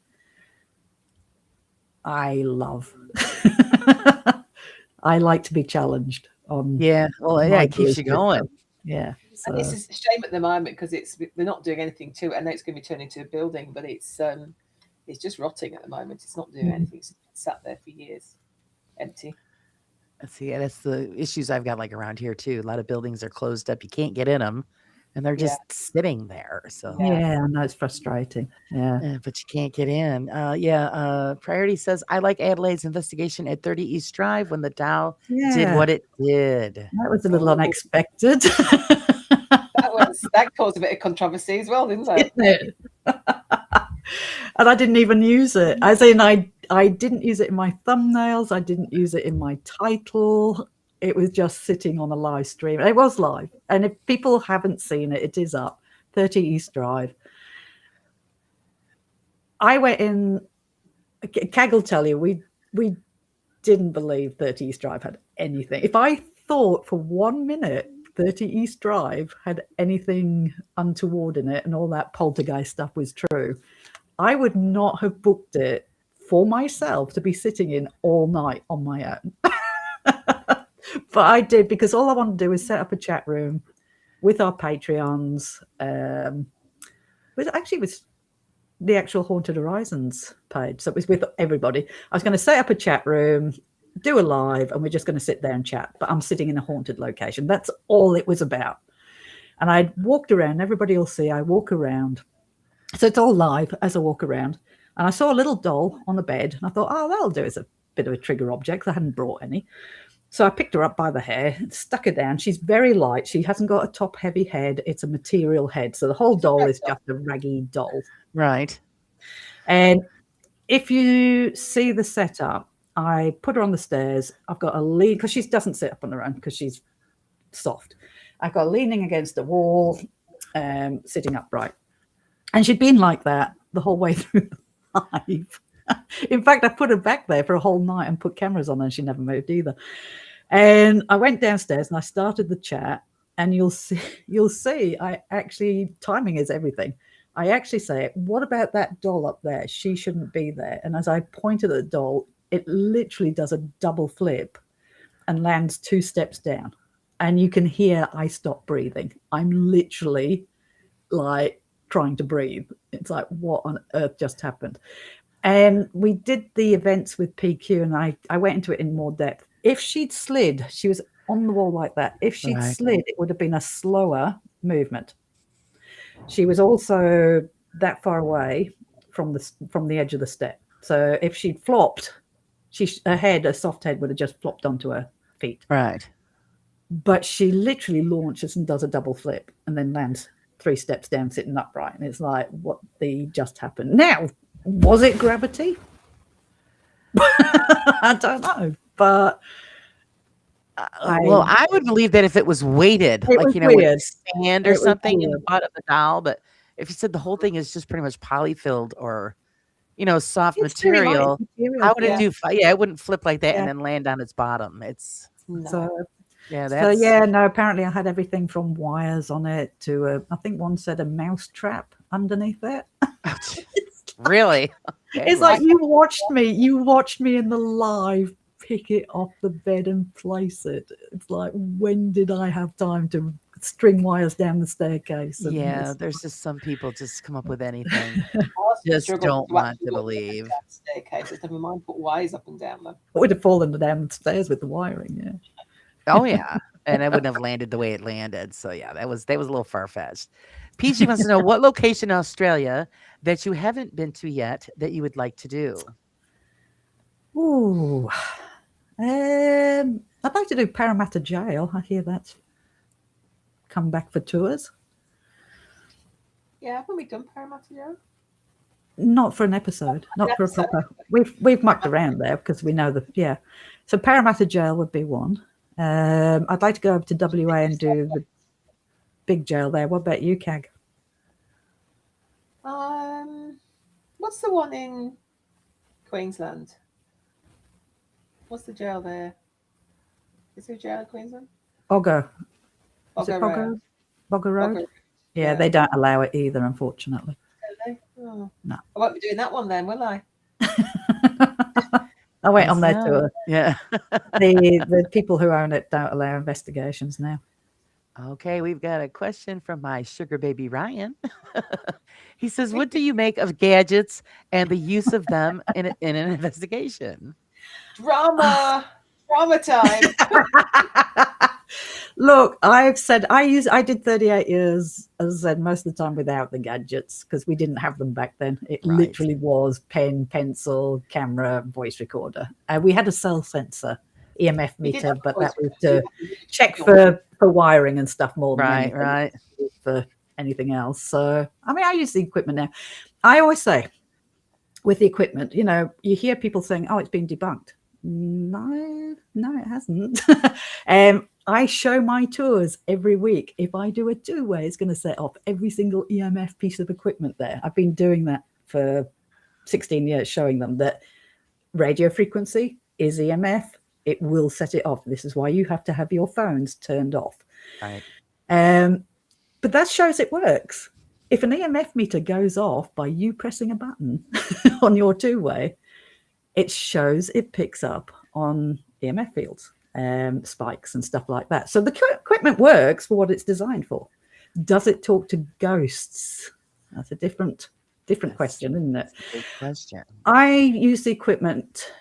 I love. I like to be challenged on Yeah. Well, yeah, my it keeps you belief going. system. Yeah. And this So is a shame at the moment because they're not doing anything to it. I know it's going to be turned into a building, but it's just rotting at the moment. It's not doing anything. It's sat there for years, empty. See, yeah, that's the issues I've got like around here too. A lot of buildings are closed up. You can't get in them, and they're Yeah. just sitting there. So, yeah, I know it's frustrating. Yeah. but you can't get in. Priority says I like Adelaide's investigation at 30 East Drive when the Dow did Yeah. what it did. That was a little Oh. unexpected. That caused a bit of controversy as well, didn't it? Isn't it? And I didn't even use it. As in, I didn't use it in my thumbnails. I didn't use it in my title. It was just sitting on a live stream. It was live. And if people haven't seen it, it is up. 30 East Drive. I went in. Kag will tell you, we didn't believe 30 East Drive had anything. If I thought for 1 minute 30 East Drive had anything untoward in it and all that poltergeist stuff was true, I would not have booked it for myself to be sitting in all night on my own. But I did, because all I wanted to do was set up a chat room with our Patreons. It was the actual Haunted Horizons page. So it was with everybody. I was going to set up a chat room, do a live, and we're just going to sit there and chat. But I'm sitting in a haunted location. That's all it was about. And I walked around. Everybody will see I walk around. So it's all live as I walk around. And I saw a little doll on the bed. And I thought, oh, that'll do as a bit of a trigger object. I hadn't brought any. So I picked her up by the hair, stuck her down. She's very light. She hasn't got a top heavy head. It's a material head. So the whole doll is just a raggy doll. Right. And if you see the setup, I put her on the stairs. I've got a lean, because she doesn't sit up on her own because she's soft. I've got her leaning against the wall, sitting upright. And she'd been like that the whole way through the live. In fact, I put her back there for a whole night and put cameras on her, and she never moved either. And I went downstairs and I started the chat, and you'll see I actually, timing is everything. I actually say, what about that doll up there? She shouldn't be there. And as I pointed at the doll, it literally does a double flip and lands 2 steps down. And you can hear I stop breathing. I'm literally like trying to breathe. It's like, what on earth just happened? And we did the events with PQ, and I went into it in more depth. If she'd slid, she was on the wall like that. If she'd slid, it would have been a slower movement. She was also that far away from the edge of the step. So if she'd flopped, her soft head would have just flopped onto her feet. Right. But she literally launches and does a double flip and then lands 3 steps down, sitting upright. And it's like, what the just happened? Now, was it gravity? I don't know, but I would believe that if it was weighted, It like, was with weird. sand or It was something in the weird. butt of the doll. But if you said the whole thing is just pretty much polyfilled or, soft It's very light material, material. how would Yeah. it do? Yeah, it wouldn't flip like that and Yeah. then land on its bottom. It's No. So that's no, apparently I had everything from wires on it to I think one said a mouse trap underneath it. really. Okay, It's well, like you watched me in the live pick it off the bed and place it. It's like, when did I have time to string wires down the staircase? And yeah, there's just some people just come up with anything. I also Just struggled don't to want actually to walk up and believe. down staircases. Never mind put wires up and down them. it would have fallen down the stairs with the wiring. Yeah. Oh yeah, and I wouldn't have landed the way it landed. So yeah, that was a little far fetched. PG wants to know what location in Australia that you haven't been to yet that you would like to do. Ooh. I'd like to do Parramatta Jail. I hear that's come back for tours. Yeah, haven't we done Paranormal yet? Not for an episode, not for a proper. We've mucked around there because we know yeah. So Parramatta Jail would be one. I'd like to go over to WA and do the big jail there. What about you, Kag? What's the one in Queensland? What's the jail there? Is there a jail in Queensland? Bogger. Is it Bogger Bogger? Bogger Road? Bogger. Yeah, Yeah. they don't allow it either, unfortunately. Really? Oh. No. I won't be doing that one then, will I? I went Yes, on their no. tour. Yeah. The people who own it don't allow investigations now. Okay, we've got a question from my sugar baby Ryan. He says, "What do you make of gadgets and the use of them in an investigation?" Drama time. Look, I've said I did 38 years, as I said, most of the time without the gadgets because we didn't have them back then. It Right. literally was pen, pencil, camera, voice recorder. We had a cell sensor, EMF We did meter, have a but voice that was recorder. to check for wiring and stuff more than Right, anything right. for anything else. So, I mean, I use the equipment now. I always say with the equipment, you know, you hear people saying, "Oh, it's been debunked." No, it hasn't. I show my tours every week. If I do a two-way, it's going to set off every single EMF piece of equipment there. I've been doing that for 16 years, showing them that radio frequency is EMF. It will set it off. This is why you have to have your phones turned off. Right. But that shows it works. If an EMF meter goes off by you pressing a button on your two-way, it shows it picks up on EMF fields, spikes and stuff like that. So the equipment works for what it's designed for. Does it talk to ghosts? That's a different question, isn't it? Good question. I use the equipment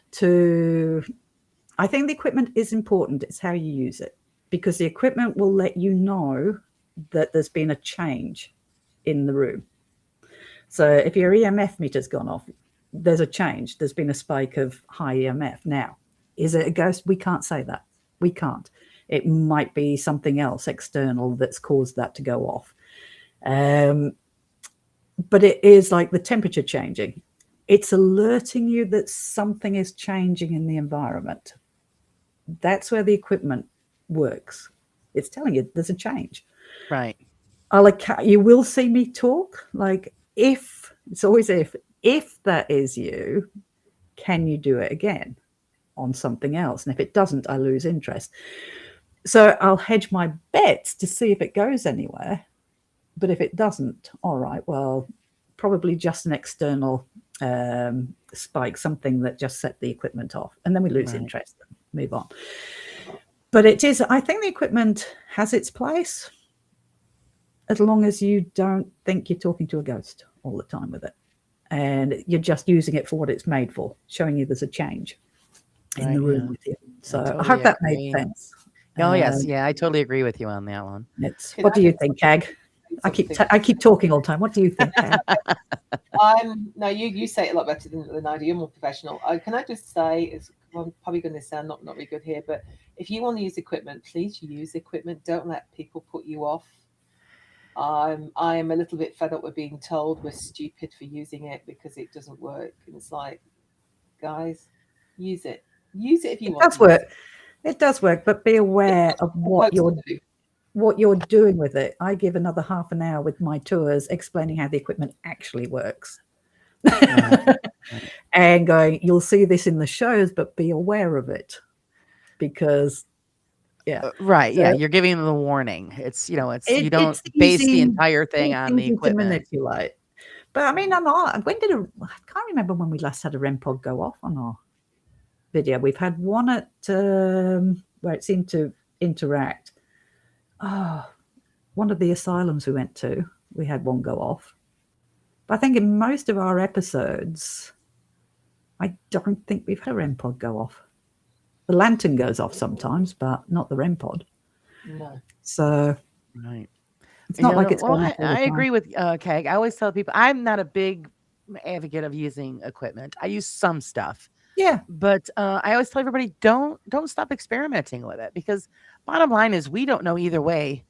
I think the equipment is important. It's how you use it, because the equipment will let you know that there's been a change in the room. So if your EMF meter's gone off, there's a change. There's been a spike of high EMF. Now, is it a ghost? We can't say that. We can't. It might be something else external that's caused that to go off. But it is like the temperature changing. It's alerting you that something is changing in the environment. That's where the equipment works. It's telling you there's a change. Right. You will see me talk. Like it's always if that is you, can you do it again on something else? And if it doesn't, I lose interest. So I'll hedge my bets to see if it goes anywhere. But if it doesn't, all right, well, probably just an external spike, something that just set the equipment off. And then we lose interest and move on. But I think the equipment has its place as long as you don't think you're talking to a ghost all the time with it. And you're just using it for what it's made for, showing you there's a change in the room with you. So I hope that made sense. Oh, yes. Yeah, I totally agree with you on that one. What do you think, Kag? I keep talking all the time. What do you think, Kag? No, you say it a lot better than I do. You're more professional. Can I just say, I'm probably going to sound not really good here, but if you want to use equipment, please use equipment. Don't let people put you off. I am a little bit fed up with being told we're stupid for using it because it doesn't work. And it's like, guys, use it. Use it if you want. It does work. It does work, but be aware of what you're doing with it. I give another half an hour with my tours explaining how the equipment actually works. And going, you'll see this in the shows, but be aware of it because right. So, you're giving them the warning. It's, you don't base the entire thing on the equipment. To manipulate. But I mean, I can't remember when we last had a REM pod go off on our video. We've had one at where it seemed to interact. One of the asylums we went to, we had one go off. But I think in most of our episodes, I don't think we've had a REM pod go off. The lantern goes off sometimes, but not the REM pod. No. So right. It's not like it's going off all the I time. agree with Kag. I always tell people I'm not a big advocate of using equipment. I use some stuff. Yeah. But I always tell everybody don't stop experimenting with it, because bottom line is we don't know either way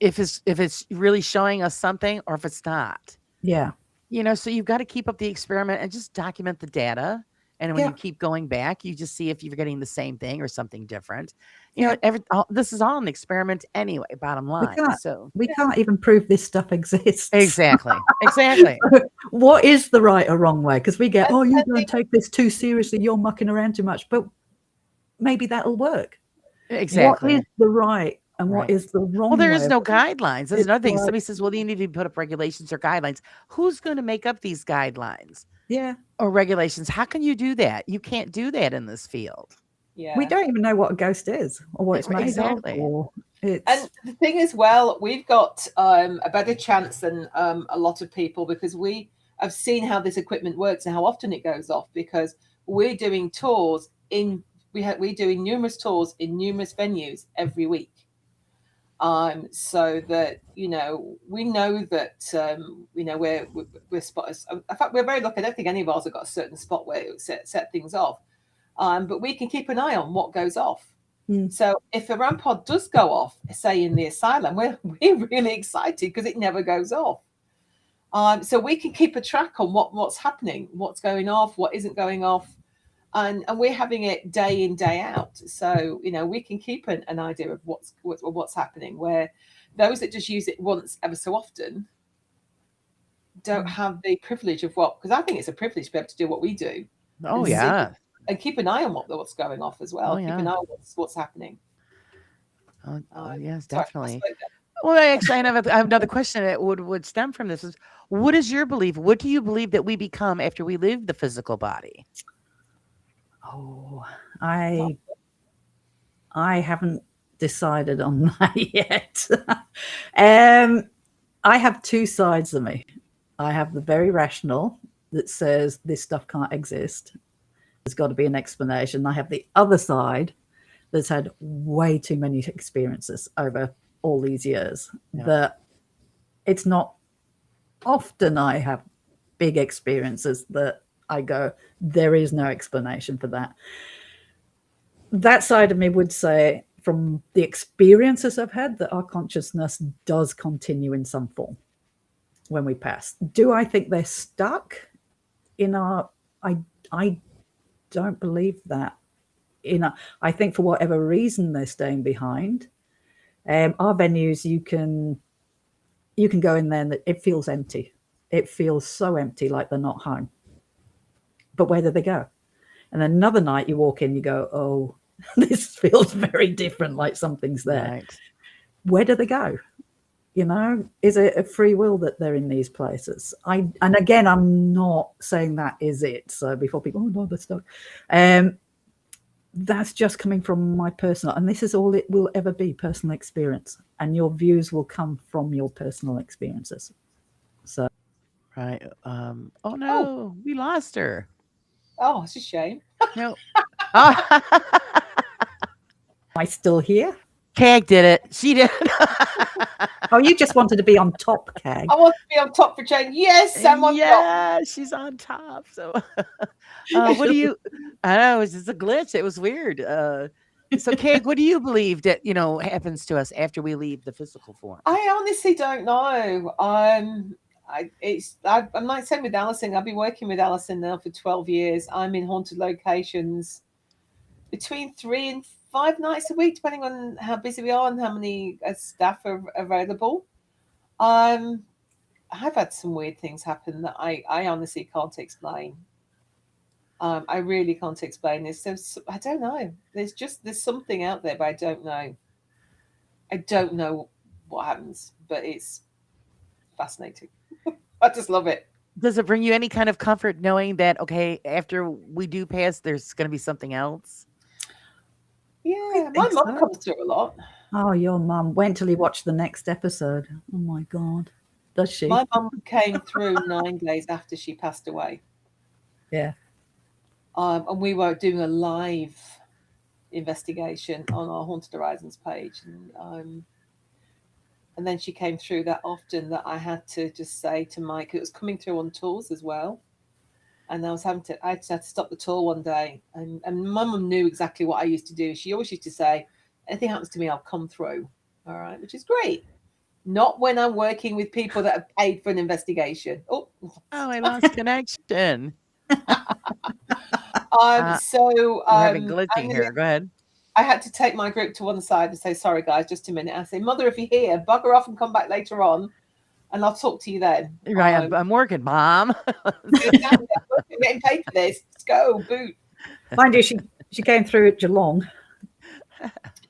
if it's really showing us something or if it's not. Yeah. So you've got to keep up the experiment and just document the data. And when you keep going back, you just see if you're getting the same thing or something different. This is all an experiment anyway, bottom line. We can't even prove this stuff exists. Exactly. What is the right or wrong way? Because we get, you don't take this too seriously, you're mucking around too much. But maybe that'll work. What Exactly. is the right and what Right. is the Well, wrong there way is of no doing guidelines. That's it? It's another thing. like, Somebody says, well, you need to put up regulations or guidelines. Who's going to make up these guidelines yeah, or regulations? How can you do that? You can't do that in this field. we Yeah. don't even know what a ghost is or what it's made of, Exactly. or it's And the thing as well, we've got a better chance than a lot of people because we have seen how this equipment works and how often it goes off because we're doing tours in we're doing numerous tours in numerous venues every week. So that we know that we're spotters. In fact, we're very lucky. I don't think any of ours have got a certain spot where it set things off. But we can keep an eye on what goes off. Mm. So if a RAM pod does go off, say in the asylum, we're really excited because it never goes off. So we can keep a track on what's happening, what's going off, what isn't going off, and we're having it day in day out. So we can keep an idea of what's happening. Where those that just use it once ever so often don't have the privilege of because I think it's a privilege to be able to do what we do. Oh, and see- yeah. and keep an eye on what's going off as well. Oh, Keep an yeah. eye on what's happening. Yes, Sorry, definitely. I spoke there. Well, actually, I have another question that would stem from this is, what is your belief? What do you believe that we become after we leave the physical body? oh, I haven't decided on that yet. I have two sides of me. I have the very rational that says this stuff can't exist. There's got to be an explanation. I have the other side that's had way too many experiences over all these years that it's not often I have big experiences that I go, there is no explanation for that. That side of me would say, from the experiences I've had, that our consciousness does continue in some form when we pass. Do I think they're stuck in our? I don't believe that. I think for whatever reason they're staying behind. Our venues, you can go in there and it feels empty. It feels so empty, like they're not home. But where do they go? And another night you walk in, you go, oh, this feels very different, like something's there. Right. Where do they go? Is it a free will that they're in these places? And again, I'm not saying that is it. So before people, oh no, they're stuck. That's just coming from my personal, and this is all it will ever be, personal experience. And your views will come from your personal experiences. So Right. Oh no, we lost her. Oh, it's a shame. No. Oh, am I still here? Kag did it. She did. Oh, you just wanted to be on top, Kag. I want to be on top for change. Yes, I'm on top. Yeah, she's on top. So, what do you? I know, it was just a glitch. It was weird. So, Kag, what do you believe that happens to us after we leave the physical form? I honestly don't know. I'm like saying with Alison. I've been working with Alison now for 12 years. I'm in haunted locations between 3 and 5 nights a week, depending on how busy we are and how many staff are available. I've had some weird things happen that I honestly can't explain. I really can't explain this. So I don't know. There's something out there, but I don't know. I don't know what happens, but it's fascinating. I just love it. Does it bring you any kind of comfort knowing that, okay, after we do pass, there's going to be something else? Yeah, my mum so. comes through a lot. Oh, your mum. Wait till you watch the next episode. Oh my God. Does she? My mum came through 9 days after she passed away. Yeah. And we were doing a live investigation on our Haunted Horizons page. And then she came through that often that I had to just say to Mike, it was coming through on tours as well. And I just had to stop the tour one day. And my mum knew exactly what I used to do. She always used to say, anything happens to me, I'll come through. All right, which is great. Not when I'm working with people that have paid for an investigation. Oh, I lost connection. So We're having glitching here. Go ahead. I had to take my group to one side and say, sorry, guys, just a minute. I say, Mother, if you're here, bugger off and come back later on, and I'll talk to you then. Right, I'm working, Mom. I'm getting paid for this. Let's go, boot. Mind you, she came through at Geelong.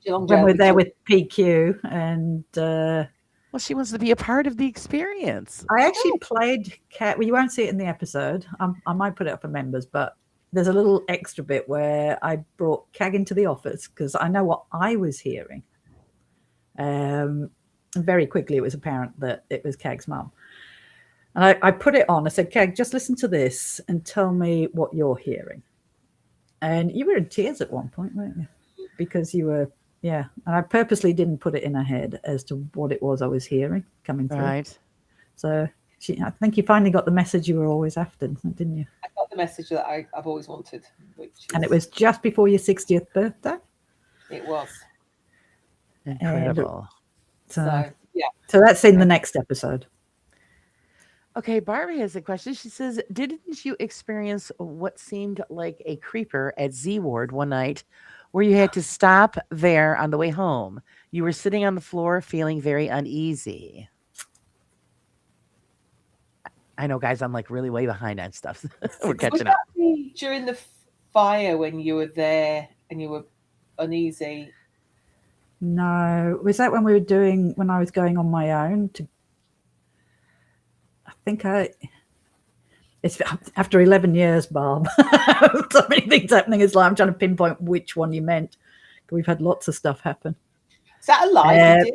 when we're there with PQ, and Well, she wants to be a part of the experience. I actually played Cat. Well, you won't see it in the episode. I might put it up for members, but there's a little extra bit where I brought Kag into the office because I know what I was hearing. And very quickly, it was apparent that it was Kag's mum. And I put it on. I said, Kag, just listen to this and tell me what you're hearing. And you were in tears at one point, weren't you? Because you were, yeah. And I purposely didn't put it in her head as to what it was I was hearing coming through. Right. So I think you finally got the message you were always after, didn't you? I got the message that I've always wanted. And it was just before your 60th birthday? It was. Incredible. So yeah. So that's in the next episode. Okay, Barbie has a question. She says, didn't you experience what seemed like a creeper at Z Ward one night where you had to stop there on the way home? You were sitting on the floor feeling very uneasy. I know, guys, I'm like really way behind on stuff. We're catching up. During the fire when you were there and you were uneasy? No. Was that when I was going on my own to it's after 11 years, Barb. So many things happening. It's like I'm trying to pinpoint which one you meant. We've had lots of stuff happen. Is that a lie?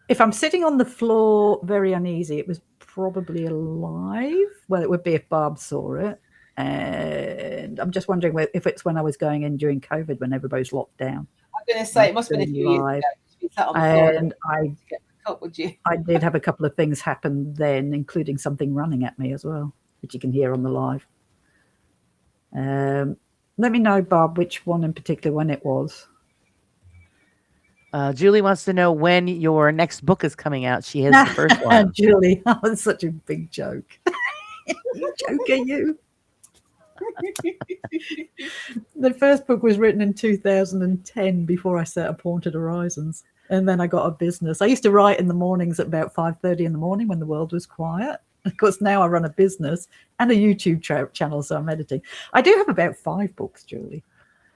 If I'm sitting on the floor very uneasy, it was probably alive. Well, it would be if Barb saw it. And I'm just wondering if it's when I was going in during COVID when everybody's locked down. I'm going to say it must have been a few years ago. And I did have a couple of things happen then, including something running at me as well, which you can hear on the live. Let me know, Barb, which one in particular, when it was. Julie wants to know when your next book is coming out. She has the first one. Julie, that was such a big joke. You joker, you. The first book was written in 2010 before I set up Haunted Horizons. And then I got a business. I used to write in the mornings at about 5:30 in the morning when the world was quiet. Of course, now I run a business and a YouTube channel, so I'm editing. I do have about 5 books, Julie.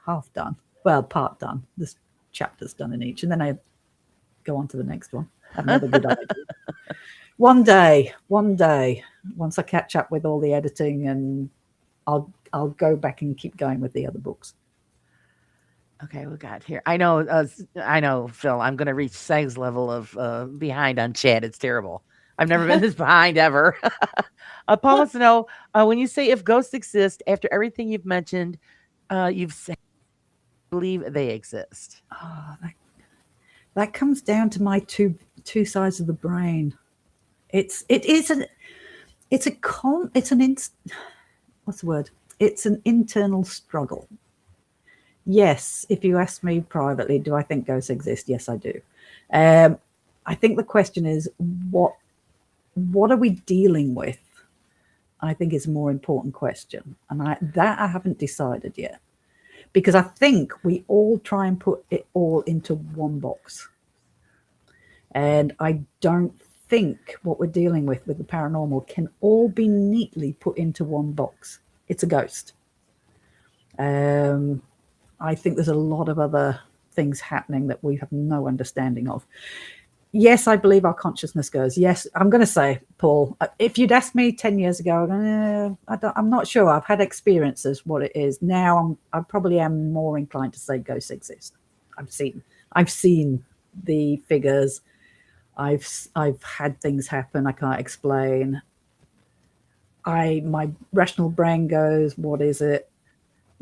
Half done. Well, part done. This chapter's done in each. And then I go on to the next one. I've another good idea. One day, once I catch up with all the editing, and I'll go back and keep going with the other books. Okay, we got here. I know, Phil. I'm going to reach Seg's level of behind on chat. It's terrible. I've never been this behind ever. Paul wants to know, when you say if ghosts exist, after everything you've mentioned, you've said, believe they exist. Oh, that comes down to my two sides of the brain. It's an internal struggle. Yes, if you ask me privately, do I think ghosts exist? Yes, I do. I think the question is, what are we dealing with? I think is a more important question. And I haven't decided yet. Because I think we all try and put it all into one box. And I don't think what we're dealing with the paranormal can all be neatly put into one box. It's a ghost. I think there's a lot of other things happening that we have no understanding of. Yes, I believe our consciousness goes. Yes, I'm going to say, Paul, if you'd asked me 10 years ago, I'm not sure. I've had experiences what it is. Now I probably am more inclined to say ghosts exist. I've seen the figures. I've had things happen I can't explain. My rational brain goes, what is it?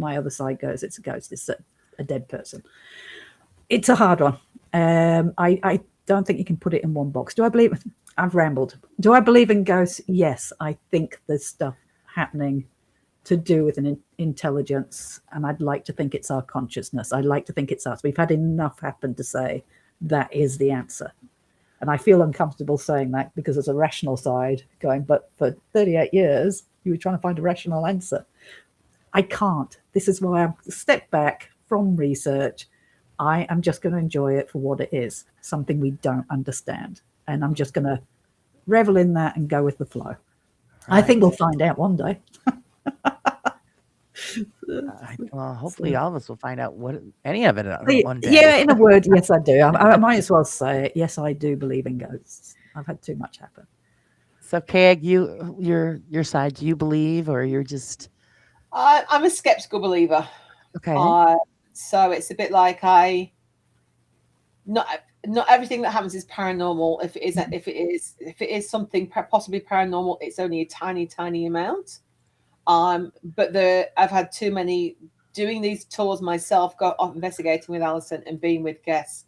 My other side goes, it's a ghost. It's a dead person. It's a hard one. I don't think you can put it in one box. Do I believe? I've rambled. Do I believe in ghosts? Yes, I think there's stuff happening to do with an intelligence, and I'd like to think it's our consciousness. I'd like to think it's us. We've had enough happen to say that is the answer. And I feel uncomfortable saying that because there's a rational side going, but for 38 years, you were trying to find a rational answer. I can't. This is why I've stepped back from research. I am just going to enjoy it for what it is, something we don't understand. And I'm just going to revel in that and go with the flow. Right. I think we'll find out one day. Well, hopefully all of us will find out what any of it one day. Yeah, in a word, yes, I do. I might as well say it. Yes, I do believe in ghosts. I've had too much happen. So, Kag, your side, do you believe, or you're just I'm a skeptical believer. okay? So it's a bit like not everything that happens is paranormal. If it is something possibly paranormal, it's only a tiny amount. But I've had too many doing these tours myself, go off investigating with Alison and being with guests.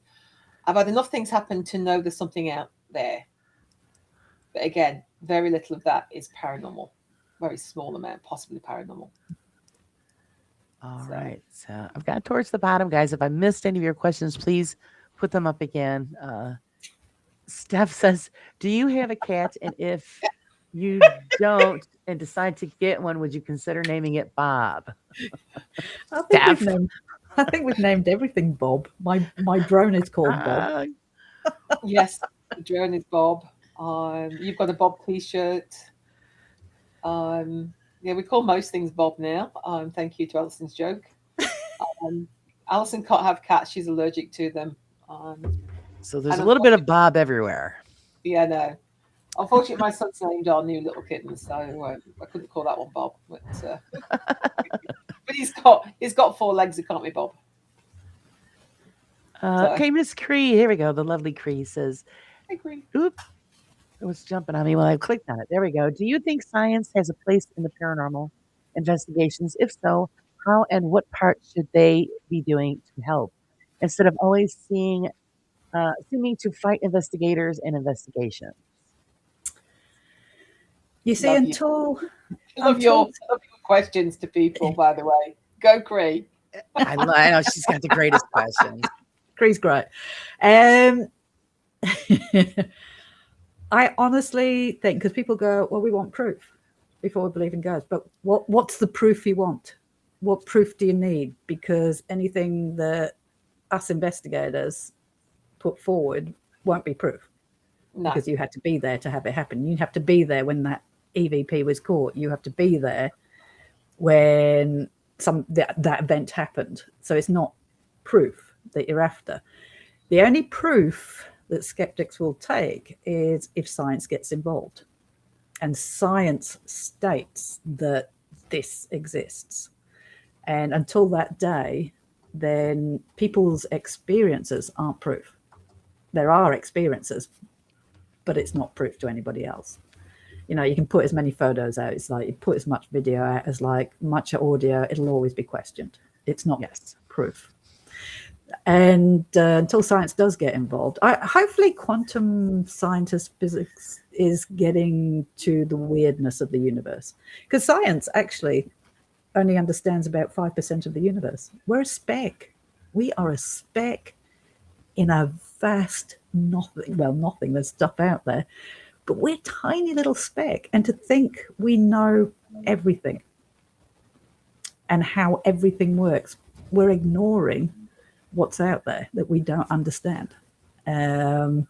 I've had enough things happen to know there's something out there. But again, very little of that is paranormal. Very small amount, possibly paranormal. All right. So I've got towards the bottom, guys. If I missed any of your questions, please put them up again. Steph says, "Do you have a cat? And if you don't and decide to get one, would you consider naming it Bob?" I think we've named everything Bob. My drone is called Bob. Yes, the drone is Bob. You've got a Bob T-shirt. Yeah, we call most things Bob now. Thank you to Alison's joke. Alison can't have cats; she's allergic to them. So there's a little bit of Bob everywhere. Yeah, no. Unfortunately, my son's named our new little kitten, so I couldn't call that one Bob. But he's got 4 legs. It can't be Bob. Okay, Miss Cree. Here we go. The lovely Cree says, Hey, Cree. "Oop, it was jumping on me while I clicked on it. There we go. Do you think science has a place in the paranormal investigations? If so, how and what part should they be doing to help instead of always seeming to fight investigators and investigations?" You see, Love your questions to people, by the way. Go, Cree. I know she's got the greatest questions. Cree's great. I honestly think, because people go, well, we want proof before we believe in ghosts. But what's the proof you want? What proof do you need? Because anything that us investigators put forward won't be proof. No. Because you had to be there to have it happen. You have to be there when that EVP was caught. You have to be there when that event happened. So it's not proof that you're after. The only proof that skeptics will take is if science gets involved. And science states that this exists. And until that day, then people's experiences aren't proof. There are experiences, but it's not proof to anybody else. You know, you can put as many photos out. It's like you put as much video out as like much audio. It'll always be questioned. It's not proof. And until science does get involved, hopefully quantum scientist physics is getting to the weirdness of the universe. Because science actually only understands about 5% of the universe. We're a speck. We are a speck in a vast nothing. Well, nothing. There's stuff out there. But we're a tiny little speck. And to think we know everything and how everything works, we're ignoring what's out there that we don't understand. I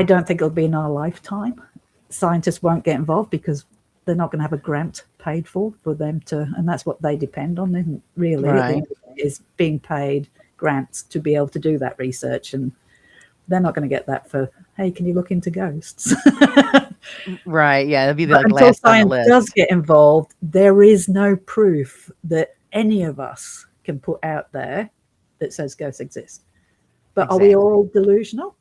don't think it'll be in our lifetime. Scientists won't get involved because they're not going to have a grant paid for them to, and that's what they depend on, isn't really? Right. Is being paid grants to be able to do that research, and they're not going to get that for, hey, can you look into ghosts? Right, yeah, it'll be like until last science on the list. Does get involved, there is no proof that any of us can put out there that says ghosts exist. But Are we all delusional?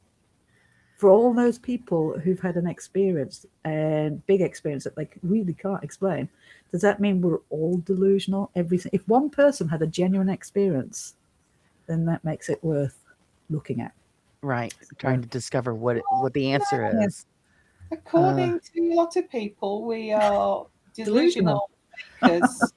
For all those people who've had an experience, and big experience that they really can't explain, does that mean we're all delusional? If one person had a genuine experience, then that makes it worth looking at. Right, trying to discover what the answer is. According to a lot of people, we are delusional because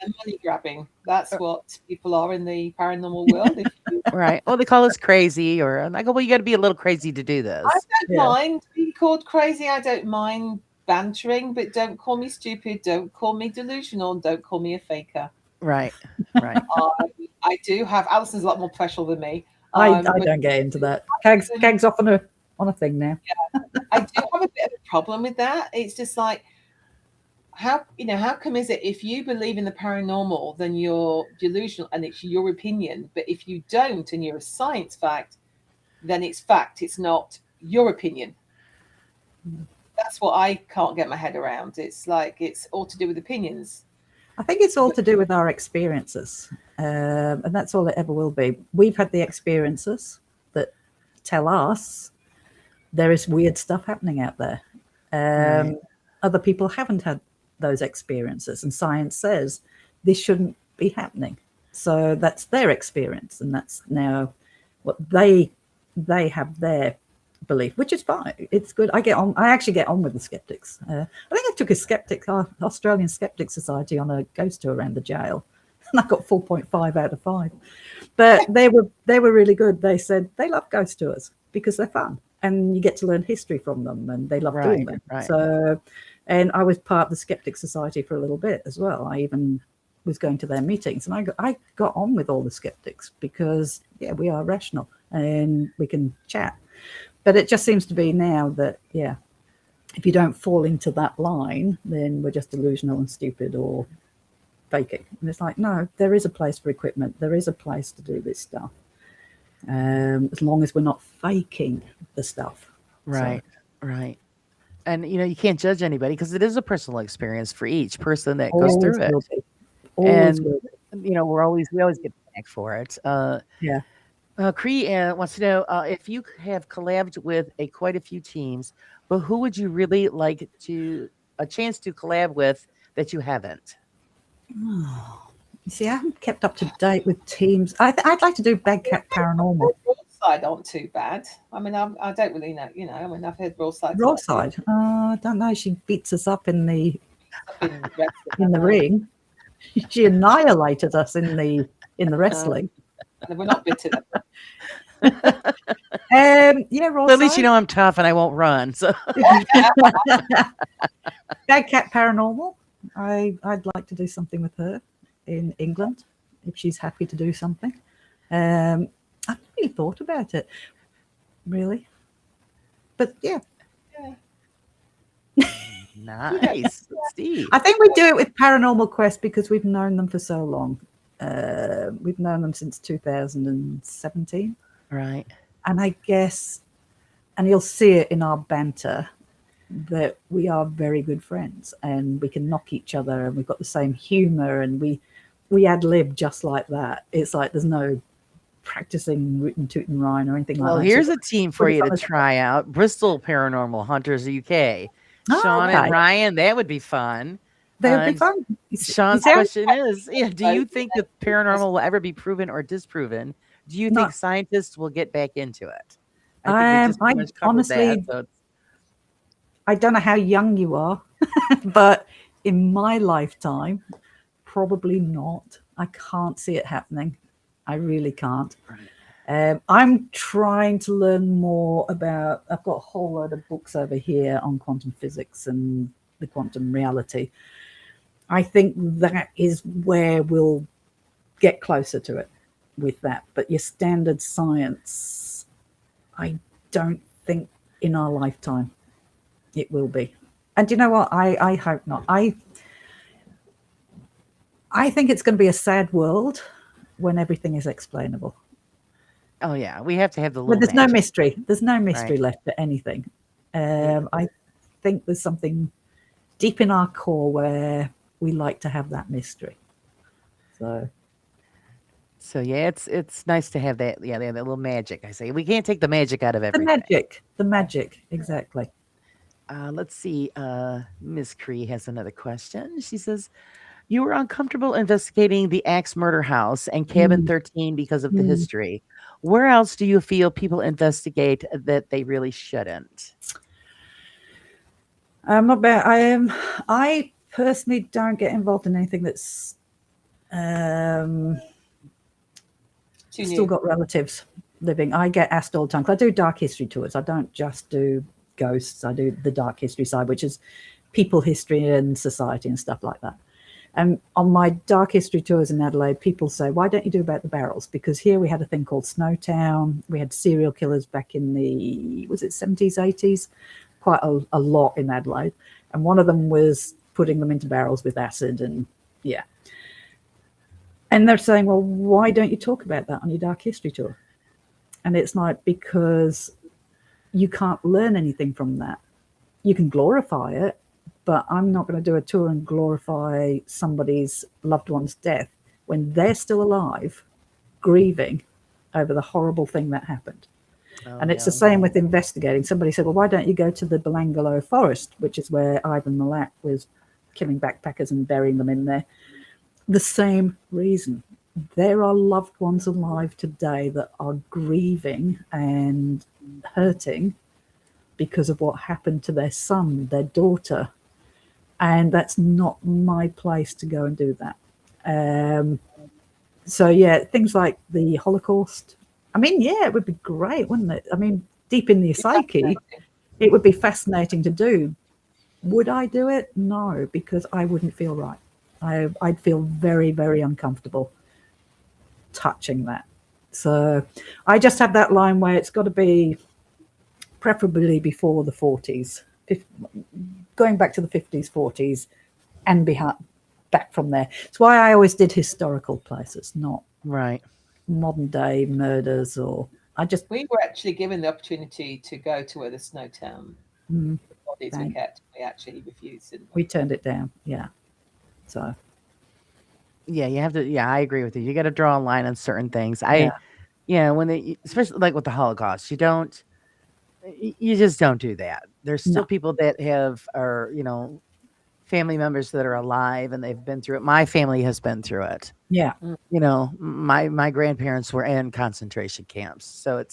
and money grabbing. That's what people are in the paranormal world. Right. Well, they call us crazy, or I go, well, you got to be a little crazy to do this. I don't mind being called crazy. I don't mind bantering, but don't call me stupid. Don't call me delusional. Don't call me a faker. Right. Right. I do have. Alison's a lot more professional than me. I don't get into that. Kag's off on a thing now. Yeah, I do have a bit of a problem with that. It's just like, how come is it if you believe in the paranormal, then you're delusional and it's your opinion, but if you don't and you're a science fact, then it's fact, it's not your opinion. That's what I can't get my head around. It's like it's all to do with opinions. I think it's all to do with our experiences, and that's all it ever will be. We've had the experiences that tell us there is weird stuff happening out there. Right. Other people haven't had those experiences, and science says this shouldn't be happening. So that's their experience, and that's now what they have their belief, which is fine. It's good. I actually get on with the skeptics. I think I took a Australian Skeptic Society on a ghost tour around the jail, and I got 4.5 out of 5. But they were really good. They said they love ghost tours because they're fun and you get to learn history from them, and they love doing them. Right. So, and I was part of the Skeptic Society for a little bit as well. I even was going to their meetings, and I got on with all the skeptics because we are rational and we can chat. But it just seems to be now that, if you don't fall into that line, then we're just delusional and stupid or faking. And it's like, no, there is a place for equipment. There is a place to do this stuff. As long as we're not faking the stuff. Right. And, you can't judge anybody because it is a personal experience for each person that goes through it. Always And, will be. we always get back for it. Yeah. Cree wants to know if you have collabed with quite a few teams, but who would you really like a chance to collab with that you haven't? You see, I haven't kept up to date with teams. I'd like to do Bad Cat Paranormal. Broadside aren't too bad. I mean, I don't really know. I mean, I've heard Broadside. Broadside. I don't know. She beats us up in the ring. She annihilated us in the wrestling. We're not bitter. Broadside. Well, at least I'm tough and I won't run. So Bad Cat Paranormal. I'd like to do something with her in England if she's happy to do something. I haven't really thought about it, really. But nice. Steve. I think we do it with Paranormal Quest because we've known them for so long. We've known them since 2017. Right. And I guess, and you'll see it in our banter, that we are very good friends and we can knock each other and we've got the same humor and we ad-lib just like that. It's like there's no practicing rootin' tootin' rhyme or anything like that. Well, here's a team for you to try out. Bristol Paranormal Hunters UK. Sean and Ryan, that would be fun. That would be fun. Sean's question is, do you think that paranormal will ever be proven or disproven? Do you think scientists will get back into it? I honestly, I don't know how young you are, but in my lifetime, probably not. I can't see it happening. I really can't. Right. I'm trying to learn more about, I've got a whole load of books over here on quantum physics and the quantum reality. I think that is where we'll get closer to it with that. But your standard science, I don't think in our lifetime it will be. And you know what? I hope not. I think it's going to be a sad world when everything is explainable. Oh, yeah. We have to have the little But there's magic. no mystery. There's no mystery left to anything. I think there's something deep in our core where we like to have that mystery. So yeah, it's nice to have that. Yeah, that little magic. I say we can't take the magic out of everything. The magic, exactly. Let's see. Miss Cree has another question. She says, "You were uncomfortable investigating the Axe Murder House and Cabin 13 because of the history. Where else do you feel people investigate that they really shouldn't?" I'm not bad. I personally don't get involved in anything that's still got relatives living. I get asked all the time. 'Cause I do dark history tours. I don't just do ghosts. I do the dark history side, which is people history and society and stuff like that. And on my dark history tours in Adelaide, people say, why don't you do about the barrels? Because here we had a thing called Snowtown. We had serial killers back in the, was it 70s, 80s? Quite a lot in Adelaide. And one of them was putting them into barrels with acid, and yeah. And they're saying, well, why don't you talk about that on your Dark History tour? And it's like, because you can't learn anything from that. You can glorify it, but I'm not going to do a tour and glorify somebody's loved one's death when they're still alive, grieving over the horrible thing that happened. And it's the same with investigating. Somebody said, well, why don't you go to the Belangolo forest, which is where Ivan Milat was killing backpackers and burying them in there. The same reason. There are loved ones alive today that are grieving and hurting because of what happened to their son, their daughter. And that's not my place to go and do that. So, yeah, things like the Holocaust. I mean, yeah, it would be great, wouldn't it? I mean, deep in the psyche, it would be fascinating to do. Would I do it? No, because I wouldn't feel right. I'd feel very, very uncomfortable touching that. So I just have that line where it's got to be preferably before the 40s, going back to the 50s, 40s, and back from there. It's why I always did historical places, not modern day murders. We were actually given the opportunity to go to where the Snowtown bodies were kept. We actually refused, didn't we? We turned it down. Yeah. So. Yeah, you have to. Yeah, I agree with you. You got to draw a line on certain things. When especially like with the Holocaust, you just don't do that. There's still people that are family members that are alive and they've been through it. My family has been through it. Yeah. My grandparents were in concentration camps. So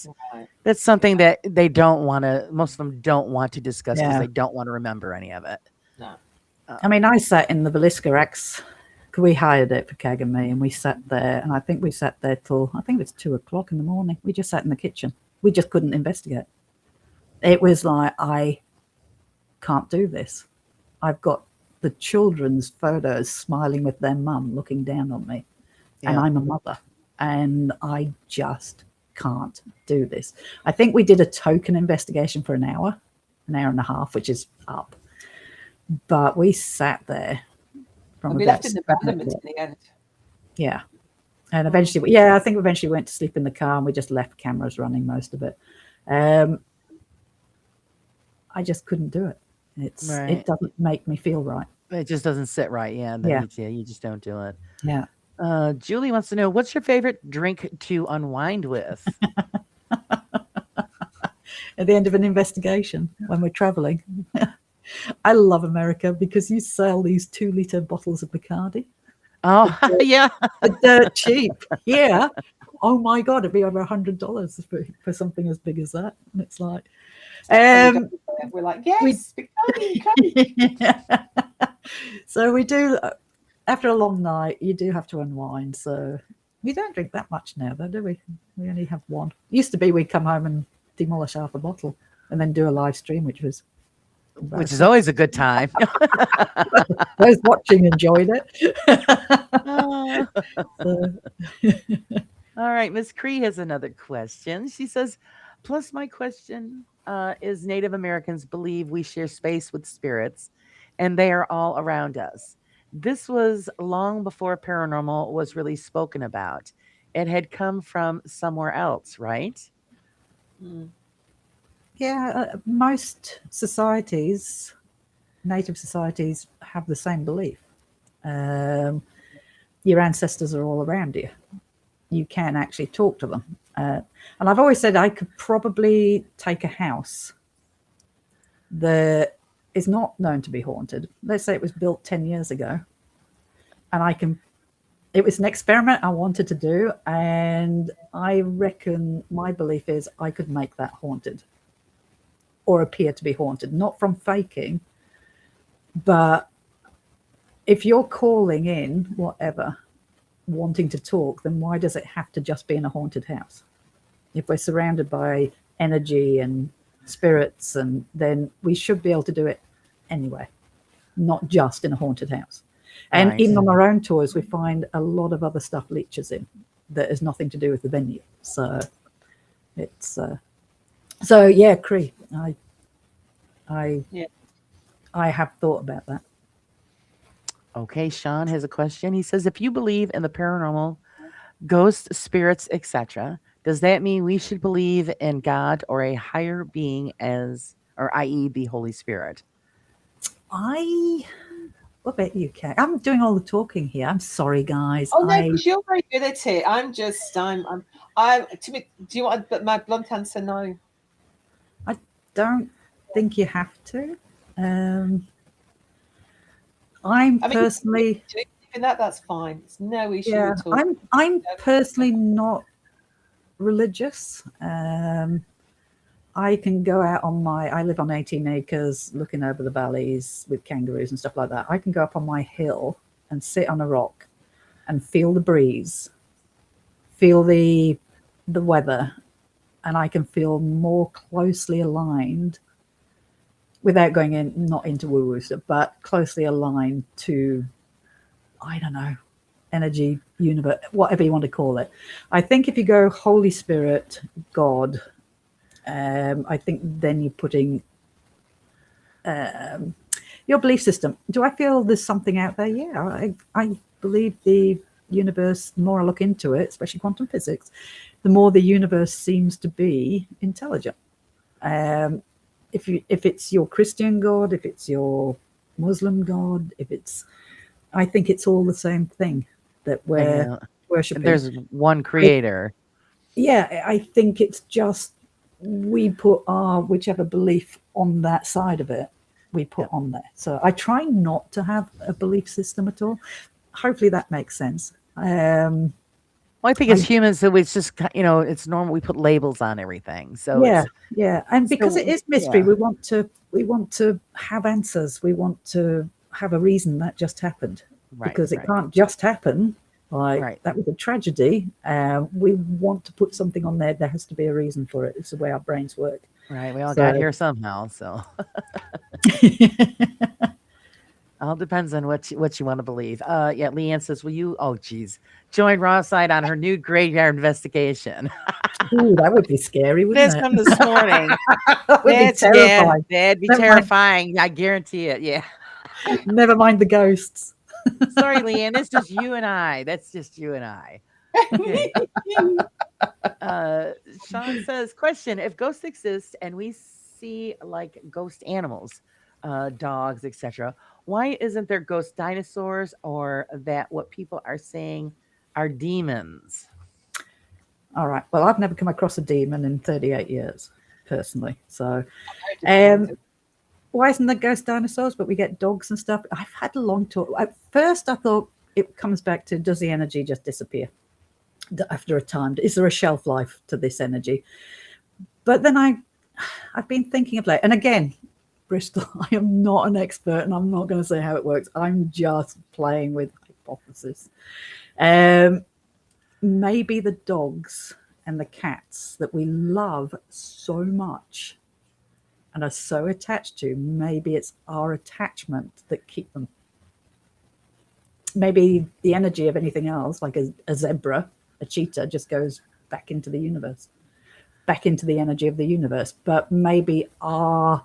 that's something that they don't want to, most of them don't want to discuss because they don't want to remember any of it. No. I mean, I sat in the Velisca X. We hired it for Kag and me, and we sat there, and I think we sat there till, I think it was 2:00 in the morning. We just sat in the kitchen. We just couldn't investigate. It was like, I can't do this. I've got the children's photos smiling with their mum looking down on me, and I'm a mother, and I just can't do this. I think we did a token investigation for an hour and a half, which is up. But we sat there. We left in the abandonment in the end. Yeah. And eventually, I think eventually we went to sleep in the car and we just left cameras running most of it. I just couldn't do it. It doesn't make me feel right. It just doesn't sit right. Yeah. You just don't do it. Yeah. Julie wants to know, what's your favorite drink to unwind with? At the end of an investigation when we're traveling. I love America because you sell these 2-liter bottles of Bacardi. Oh, yeah. They're dirt cheap. Yeah. Oh my God, it'd be over $100 for something as big as that. And it's like, we're like, yes, Bacardi. So we do, after a long night, you do have to unwind. So we don't drink that much now, though, do we? We only have one. Used to be we'd come home and demolish half a bottle and then do a live stream, which is always a good time. Those watching enjoyed it. All right, Miss Cree has another question. She says, plus my question is Native Americans believe we share space with spirits and they are all around us. This was long before paranormal was really spoken about. It had come from somewhere else, right? Yeah, most societies, native societies, have the same belief. Your ancestors are all around you. You can actually talk to them. And I've always said I could probably take a house that is not known to be haunted. Let's say it was built 10 years ago. And it was an experiment I wanted to do. And I reckon my belief is I could make that haunted. Or appear to be haunted, not from faking, but if you're calling in whatever, wanting to talk, then why does it have to just be in a haunted house? If we're surrounded by energy and spirits, and then we should be able to do it anyway, not just in a haunted house. And even on our own tours, we find a lot of other stuff leeches in that has nothing to do with the venue. So it's so yeah, Cree, I have thought about that. Okay, Sean has a question. He says, if you believe in the paranormal, ghosts, spirits, etc., does that mean we should believe in God or a higher being or i.e., the Holy Spirit? I what about you, Kay? I'm doing all the talking here. I'm sorry, guys. Oh no, because you're very good at it. To me, do you want my blunt answer? No. I don't think you have to. I'm I mean, personally, in that's fine. It's no issue yeah, at all. I'm personally not religious. I can go out I live on 18 acres looking over the valleys with kangaroos and stuff like that. I can go up on my hill and sit on a rock and feel the breeze, feel the weather, and I can feel more closely aligned without going not into woo-woo stuff, but closely aligned to, I don't know, energy, universe, whatever you want to call it. I think if you go Holy Spirit, God, I think then you're putting your belief system. Do I feel there's something out there? Yeah, I believe the universe, the more I look into it, especially quantum physics, the more the universe seems to be intelligent. If it's your Christian God, if it's your Muslim God, I think it's all the same thing that we're worshiping. There's one creator. I think it's just we put our whichever belief on that side of it, we put on there. So I try not to have a belief system at all. Hopefully that makes sense. Well, I think as humans, so it's just, it's normal. We put labels on everything. So and because it is mystery, we want to have answers. We want to have a reason that just happened, because it can't just happen. That was a tragedy. We want to put something on there. There has to be a reason for it. It's the way our brains work. Right. We all got here somehow. So all depends on what you want to believe. Leanne says, will you, join Rawside on her new graveyard investigation? Ooh, that would be scary, wouldn't it? From this morning. That would be terrifying. That'd be terrifying. I guarantee it. Yeah. Never mind the ghosts. Sorry, Leanne. It's just you and I. That's just you and I. Okay. Sean says, question, if ghosts exist and we see like ghost animals, dogs, etc., why isn't there ghost dinosaurs, or that what people are saying are demons? All right. Well, I've never come across a demon in 38 years, personally. So, why isn't there ghost dinosaurs, but we get dogs and stuff? I've had a long talk. At first, I thought it comes back to, does the energy just disappear after a time? Is there a shelf life to this energy? But then I've been thinking of late, and again, Bristol, I am not an expert, and I'm not going to say how it works. I'm just playing with hypothesis. Maybe the dogs and the cats that we love so much and are so attached to, maybe it's our attachment that keep them. Maybe the energy of anything else, like a zebra, a cheetah, just goes back into the universe, back into the energy of the universe. But maybe our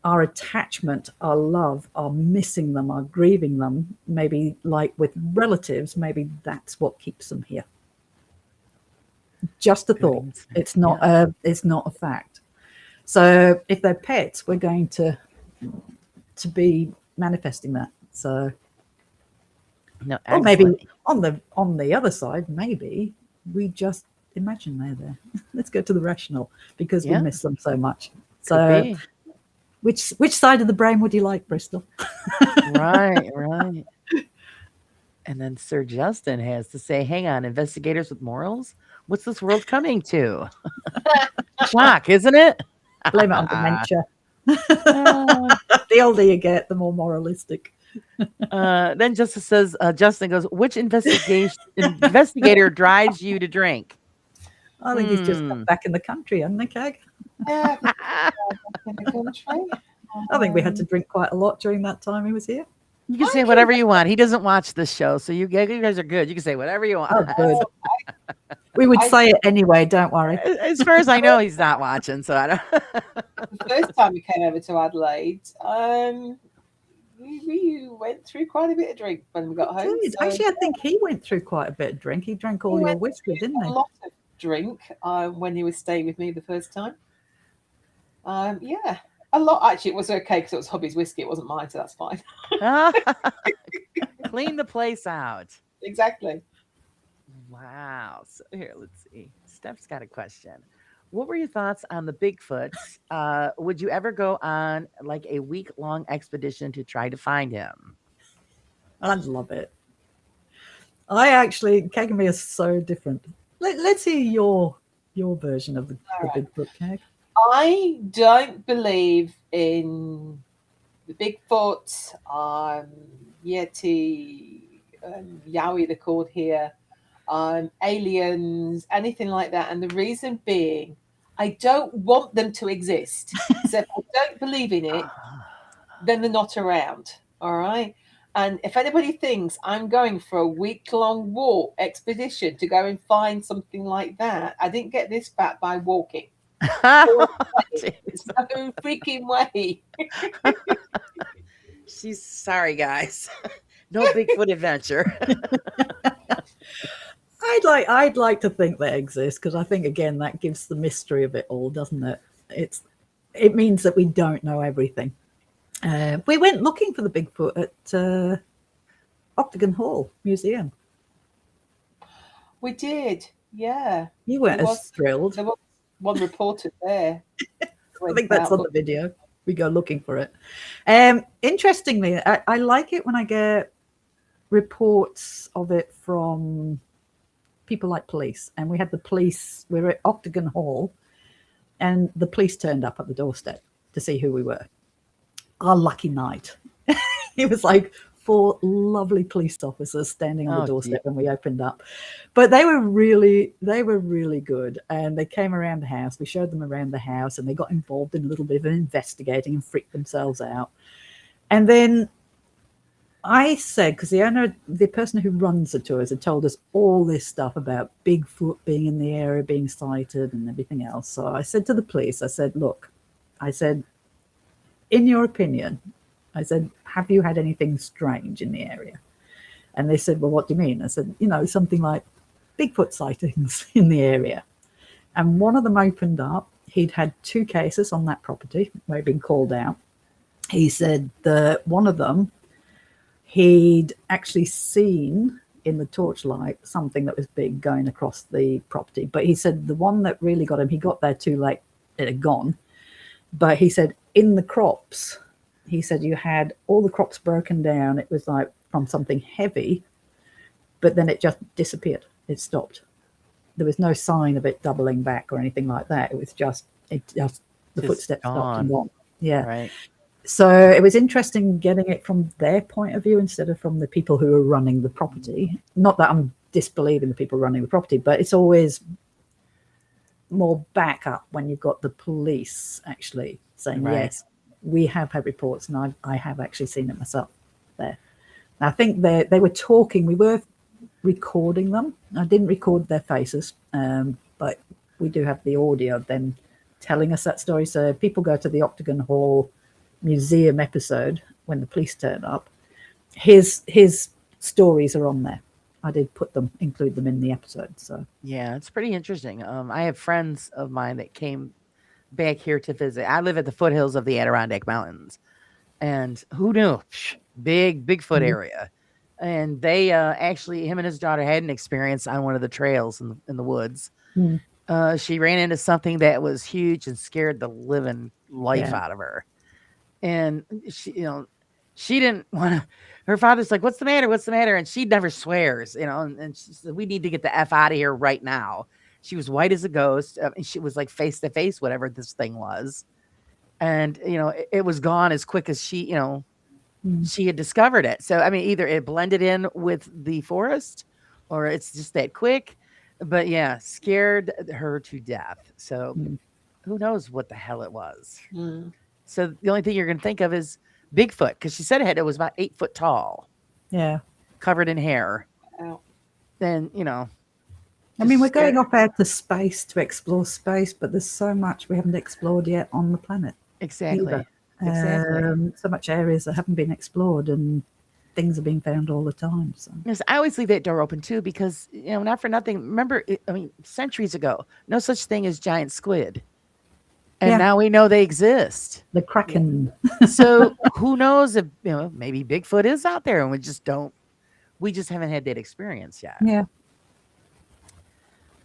attachment, our love, our missing them, our grieving them, maybe like with relatives, maybe that's what keeps them here. Just a thought. It's not a fact. So if they're pets, we're going to be manifesting that. So or maybe on the other side, maybe we just imagine they're there. Let's go to the rational, because we miss them so much. So which side of the brain would you like, Bristol? Right. And then Sir Justin has to say, hang on, investigators with morals? What's this world coming to? Shock, isn't it? Blame it on dementia. The older you get, the more moralistic. Then Justin goes, which investigator drives you to drink? I think he's just come back in the country, hasn't he, Kag? Back in the country. I think we had to drink quite a lot during that time he was here. You can say whatever you want. He doesn't watch this show, so you guys are good. You can say whatever you want. Oh, good. We would say it anyway, don't worry. As far as I know, he's not watching, so I don't. The first time we came over to Adelaide, we went through quite a bit of drink when we got home. Dude, So actually, I think he went through quite a bit of drink. He drank all he your went whiskey, through didn't a he? lot of drink when he was staying with me the first time. Yeah, a lot. Actually, it was okay because it was hubby's whiskey. It wasn't mine, so that's fine. Clean the place out. Exactly. Wow. So here, let's see. Steph's got a question. What were your thoughts on the Bigfoots? Would you ever go on like a week-long expedition to try to find him? I'd love it. I actually, Keg and me are so different. Let's hear your version of the right. Bigfoot, Keg. I don't believe in the Bigfoot, Yeti, Yowie, they're called here, aliens, anything like that. And the reason being, I don't want them to exist. So if I don't believe in it, then they're not around. All right. And if anybody thinks I'm going for a week-long walk expedition to go and find something like that, I didn't get this fat by walking. There's no freaking way. She's sorry, guys. No Bigfoot adventure. I'd like to think they exist because I think again that gives the mystery of it all, doesn't it? It means that we don't know everything. We went looking for the Bigfoot at Octagon Hall Museum. We did, yeah. You weren't as thrilled. There was one reporter there. I think that's on the video. We go looking for it. Interestingly, I like it when I get reports of it from people like police. And we had the police, we were at Octagon Hall, and the police turned up at the doorstep to see who we were. Our lucky night. It was like 4 lovely police officers standing on the doorstep when we opened up. But they were really good. And they came around the house. We showed them around the house and they got involved in a little bit of investigating and freaked themselves out. And then I said, because the person who runs the tours had told us all this stuff about Bigfoot being in the area, being sighted and everything else. So I said to the police, I said, look, I said, in your opinion, I said, have you had anything strange in the area? And they said, well, what do you mean? I said, something like Bigfoot sightings in the area. And one of them opened up. He'd had 2 cases on that property where he'd been called out. He said that one of them, he'd actually seen in the torchlight something that was big going across the property. But he said the one that really got him, he got there too late, it had gone. But he said in the crops, he said you had all the crops broken down. It was like from something heavy, but then it just disappeared. It stopped. There was no sign of it doubling back or anything like that. It was just the footsteps stopped and gone. Yeah. Right. So it was interesting getting it from their point of view instead of from the people who are running the property. Not that I'm disbelieving the people running the property, but it's always more backup when you've got the police actually saying, yes, we have had reports and I have actually seen it myself there. And I think they were talking, we were recording them. I didn't record their faces, but we do have the audio of them telling us that story. So people go to the Octagon Hall Museum episode when the police turn up. His stories are on there. I did include them in the episode. So yeah, it's pretty interesting. I have friends of mine that came back here to visit. I live at the foothills of the Adirondack Mountains, and who knew? Big Bigfoot area. And they actually, him and his daughter had an experience on one of the trails in the woods. She ran into something that was huge and scared the living life out of her. And she didn't want to. Her father's like, "What's the matter? What's the matter?" And she never swears, and she said, "We need to get the F out of here right now." She was white as a ghost. And she was like face to face, whatever this thing was, and it was gone as quick as she had discovered it. So I mean, either it blended in with the forest, or it's just that quick. But yeah, scared her to death. So who knows what the hell it was? So the only thing you're going to think of is Bigfoot, because she said it was about 8 foot tall. Yeah. Covered in hair. Wow. Then, I mean, we're going off out to space to explore space, but there's so much we haven't explored yet on the planet. Exactly. Either. Exactly. So much areas that haven't been explored, and things are being found all the time. So Yes, I always leave that door open too because not for nothing. Remember, I mean, centuries ago, no such thing as giant squid, and yeah, now we know they exist. the Kraken. So who knows if maybe Bigfoot is out there and we just haven't had that experience yet. Yeah.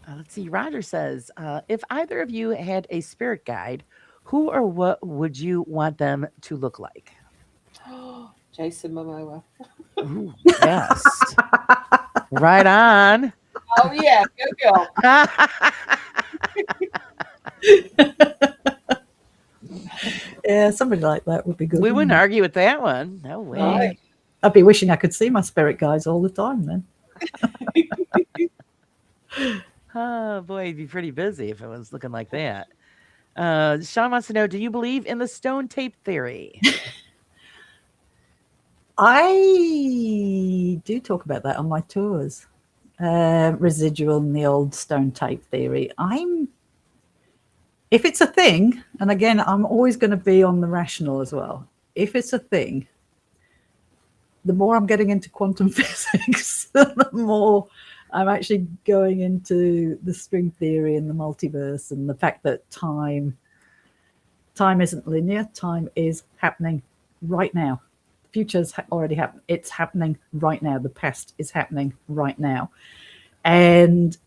Let's see. Roger says, if either of you had a spirit guide, who or what would you want them to look like? Jason Momoa. Ooh, yes. Right on. Oh yeah, go girl. Yeah, somebody like that would be good. We wouldn't wouldn't argue with that one. No way. it? Right. I'd be wishing I could see my spirit guides all the time then. Oh boy, it'd be pretty busy if it was looking like that. Sean wants to know, do you believe in the stone tape theory? I do talk about that on my tours. Residual and the old stone tape theory. If it's a thing, and again, I'm always going to be on the rational as well. If it's a thing, the more I'm getting into quantum physics, the more I'm actually going into the string theory and the multiverse and the fact that time isn't linear. Time is happening right now. The future's already happened. It's happening right now. The past is happening right now. And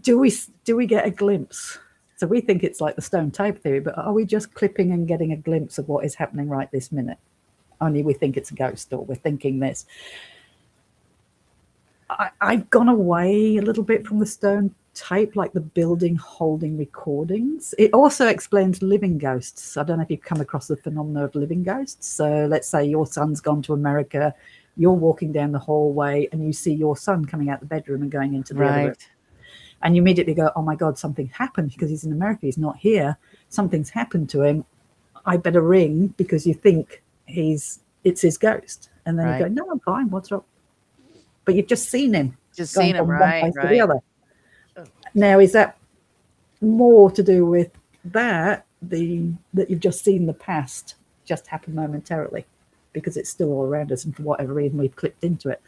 do we get a glimpse? So we think it's like the stone tape theory, but are we just clipping and getting a glimpse of what is happening right this minute? Only we think it's a ghost, or we're thinking this. I've gone away a little bit from the stone tape, like the building holding recordings. It also explains living ghosts. I don't know if you've come across the phenomena of living ghosts. So let's say your son's gone to America, you're walking down the hallway and you see your son coming out the bedroom and going into the other room. Right. And you immediately go, oh my God, something happened because he's in America. He's not here. Something's happened to him. I better ring, because you think it's his ghost. And then Right. you go, no, I'm fine. What's wrong? But you've just seen him. Just going seen him, from one right, place to right. the other. Now, is that more to do with that you've just seen the past just happen momentarily, because it's still all around us, and for whatever reason we've clipped into it?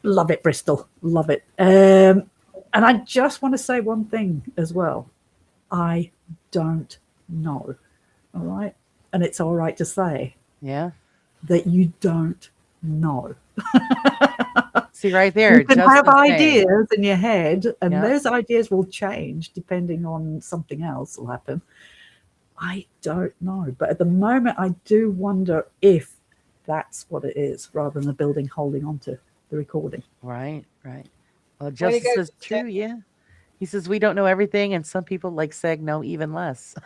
Love it, Bristol. Love it. And I just want to say one thing as well. I don't know. All right. And it's all right to say Yeah. that you don't know. See right there. You can just have the same. ideas in your head, and Yeah. those ideas will change depending on something else will happen. I don't know. But at the moment, I do wonder if that's what it is, rather than the building holding on to the recording. Right, right. Well, Way to Justice go, says Justin. true, yeah. He says we don't know everything, and some people like Seg know even less.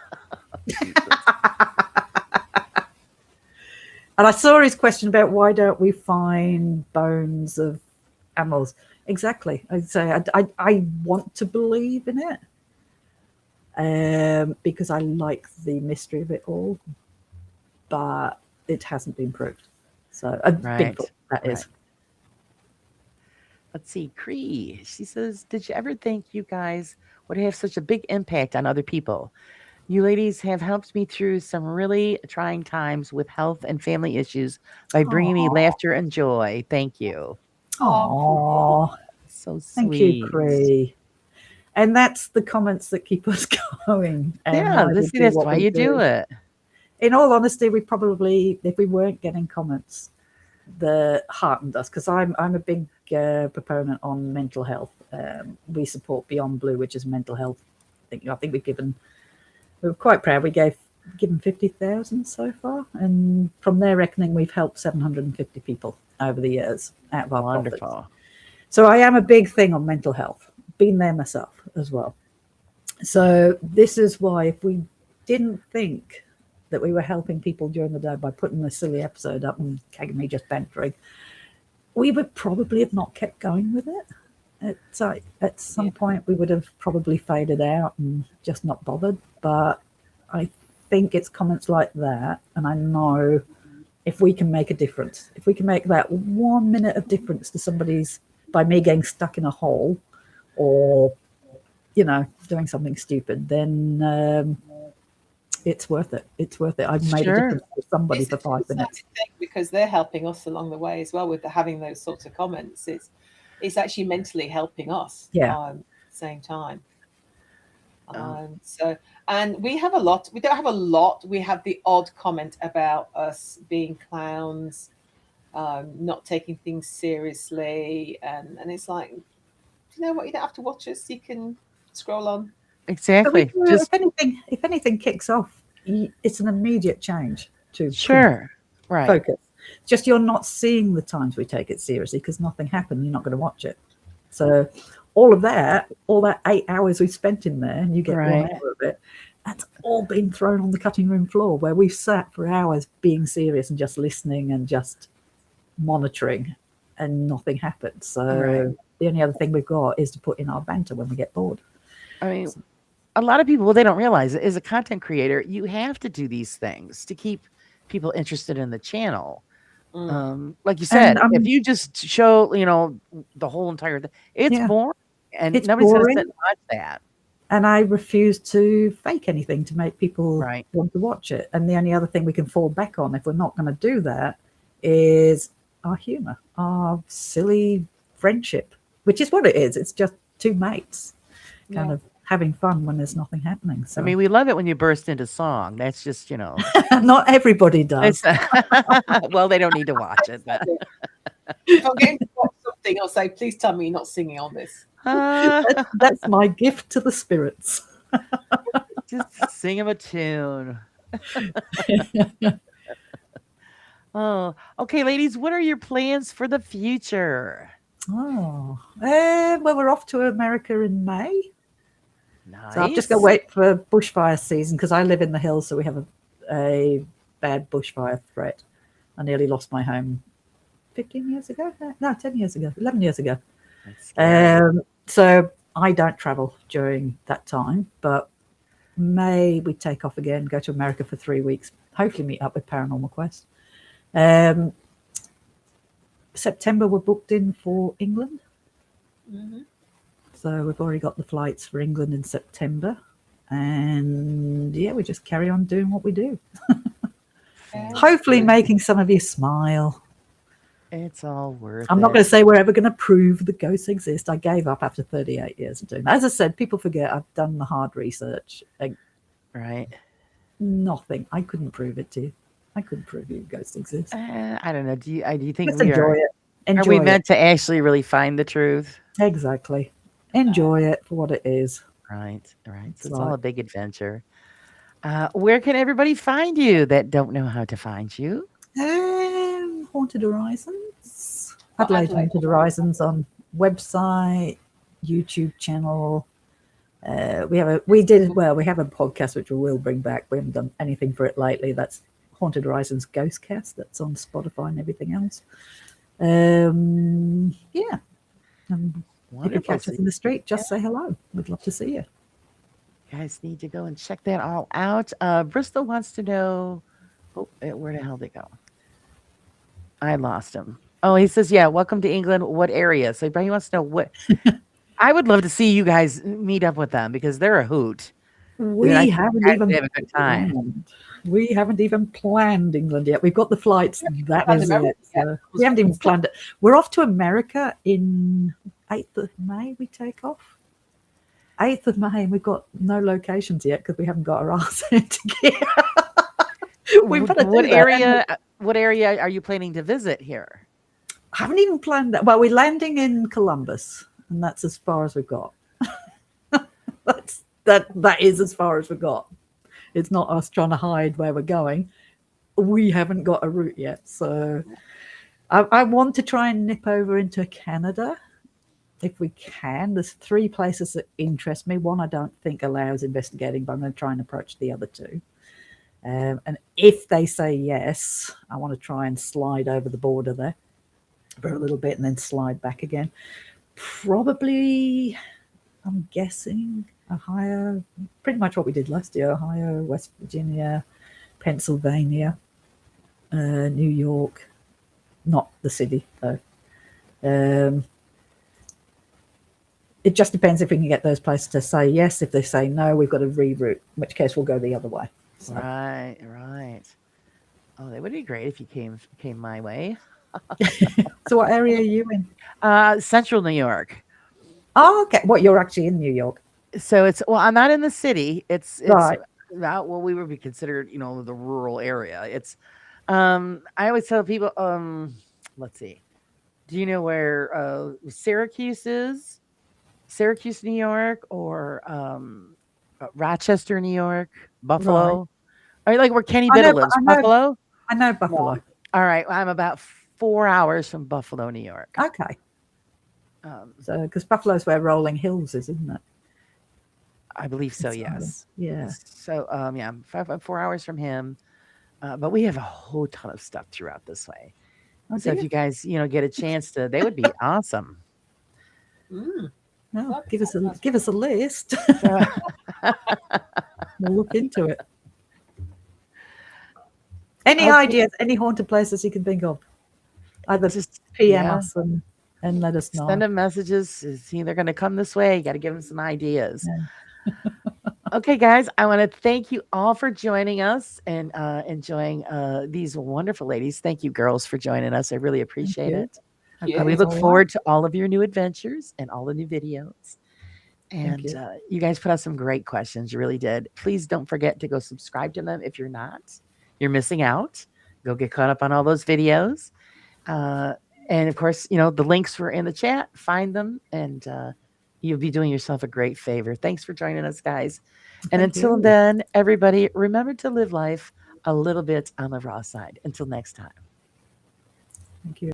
Jesus. And I saw his question about why don't we find bones of animals. Exactly. I'd say I want to believe in it, because I like the mystery of it all, but it hasn't been proved. So Right, Bigfoot, that is. right. Let's see, Cree. She says, did you ever think you guys would have such a big impact on other people? You ladies have helped me through some really trying times with health and family issues by bringing me Aw. laughter and joy. Thank you. Aww. So sweet. Thank you, Cree. And that's the comments that keep us going. And Yeah, why we do that's what why we you do it. In all honesty, we probably, if we weren't getting comments, the heartened us, because I'm a big proponent on mental health. We support Beyond Blue, which is mental health. I think we were quite proud. We given 50,000 so far, and from their reckoning, we've helped 750 people over the years out of our Wonderful. profits. So I am a big thing on mental health. Been there myself as well. So this is why, if we didn't think that we were helping people during the day by putting this silly episode up and Kag and me just bantering, we would probably have not kept going with it. At some point, we would have probably faded out and just not bothered. But I think it's comments like that, and I know if we can make a difference, if we can make that 1 minute of difference to somebody's, by me getting stuck in a hole or doing something stupid, then it's worth it. It's worth it. I've made a Sure. difference to somebody It's for a 5 minutes. two-sided thing because they're helping us along the way as well with having those sorts of comments. It's actually mentally helping us at the same time. So, and we have a lot. We don't have a lot. We have the odd comment about us being clowns, not taking things seriously, and it's like, you know what? You don't have to watch us. You can scroll on. But Exactly. Just if anything kicks off, it's an immediate change to sure. Right. focus. Just you're not seeing the times we take it seriously because nothing happened. You're not going to watch it. So all that 8 hours we spent in there, and you get 1 Right. hour of it, that's all been thrown on the cutting room floor where we've sat for hours being serious and just listening and just monitoring, and nothing happened. So Right. the only other thing we've got is to put in our banter when we get bored. I mean, a lot of people, they don't realize it. As a content creator, you have to do these things to keep people interested in the channel. Like you said, if you just show, the whole entire thing, it's boring, and It's nobody's going to boring. sit and watch that. And I refuse to fake anything to make people Right. want to watch it. And the only other thing we can fall back on if we're not going to do that is our humor, our silly friendship, which is what it is. It's just two mates kind of having fun when there's nothing happening. So I mean, we love it when you burst into song. That's just, not everybody does. well, they don't need to watch it. But If I'm getting to watch something, I'll say, please tell me you're not singing on this. That's my gift to the spirits. just sing them a tune. Oh, okay, ladies, what are your plans for the future? Oh, well, we're off to America in May. Nice. So I'm just going to wait for bushfire season because I live in the hills, so we have a bad bushfire threat. I nearly lost my home 15 years ago. No, 10 years ago, 11 years ago. So I don't travel during that time, but May we take off again, go to America for 3 weeks, hopefully meet up with Paranormal Quest. September we're booked in for England. So we've already got the flights for England in September. And yeah, we just carry on doing what we do. Hopefully making some of you smile. It's all worth I'm not going to say we're ever going to prove that ghosts exist. I gave up after 38 years of doing that. As I said, people forget I've done the hard research. Right. Nothing. I couldn't prove it to you. I couldn't prove you ghosts exist. I don't know. Do you think Let's we enjoy are? it. Enjoy Are we it. meant to actually really find the truth? Exactly. Enjoy it for what it is. Right. So it's Right. all a big adventure. Where can everybody find you that don't know how to find you? Haunted Horizons. Adelaide Haunted Horizons on website, YouTube channel. We have a podcast which we will bring back. We haven't done anything for it lately. That's Haunted Horizons Ghostcast. That's on Spotify and everything else. Yeah. If you catch us in the street, just say hello. We'd love to see you. You guys need to go and check that all out. Bristol wants to know, where the hell did they go? I lost him. Oh, he says, yeah, welcome to England. What area? So he wants to know what. I would love to see you guys meet up with them because they're a hoot. We haven't even have a good time. We haven't even planned England yet. We've got the flights. That is it. So we haven't even planned it. We're off to America in 8th of May. We take off 8th of May, and we've got no locations yet because we haven't got our arse into gear. What area are you planning to visit here? I haven't even planned that. Well, we're landing in Columbus, and that's as far as we've got. That is as far as we've got. It's not us trying to hide where we're going. We haven't got a route yet. So I want to try and nip over into Canada if we can. There's 3 places that interest me. One I don't think allows investigating, but I'm going to try and approach the other 2. And if they say yes, I want to try and slide over the border there for a little bit and then slide back again. Probably, I'm guessing, Ohio, pretty much what we did last year. Ohio, West Virginia, Pennsylvania, New York, not the city though. It just depends if we can get those places to say yes. If they say no, we've got to reroute, in which case we'll go the other way. So, Right. Oh, that would be great if you came my way. so what area are you in? Central New York. Oh, okay. What, you're actually in New York? So I'm not in the city. It's Right. not what we would be considered, the rural area. It's I always tell people, let's see. Do you know where Syracuse is? Syracuse, New York, or Rochester, New York, Right. Buffalo? Or like where Kenny I Biddle know, lives, I know, Buffalo? I know No. Buffalo. All right, I'm about 4 hours from Buffalo, New York. Okay. Um, So, because Buffalo's where Rolling Hills is, isn't it? I believe so, It's, yes. yeah. So, yeah, I'm 4 hours from him, but we have a whole ton of stuff throughout this way. Oh, So do if you? you guys, get a chance to, they would be awesome. Mm, No, that give us a sounds give us a list. So, We'll look into it. Any okay, ideas? Any haunted places you can think of? Either just PM yeah, us and let us know. send them messages. See, they're going to come this way. You got to give them some ideas. Yeah. Okay, guys, I want to thank you all for joining us and enjoying these wonderful ladies. Thank you, girls, for joining us. I really appreciate you. it. Hope Yeah. that We was look all right. forward to all of your new adventures and all the new videos. Thank And you. you guys put out some great questions. You really did. Please don't forget to go subscribe to them if you're not. You're missing out. Go get caught up on all those videos. Uh, and of course, the links were in the chat. Find them, and you'll be doing yourself a great favor. Thanks for joining us, guys. And Thank until you. then, everybody, remember to live life a little bit on the raw side. Until next time. Thank you.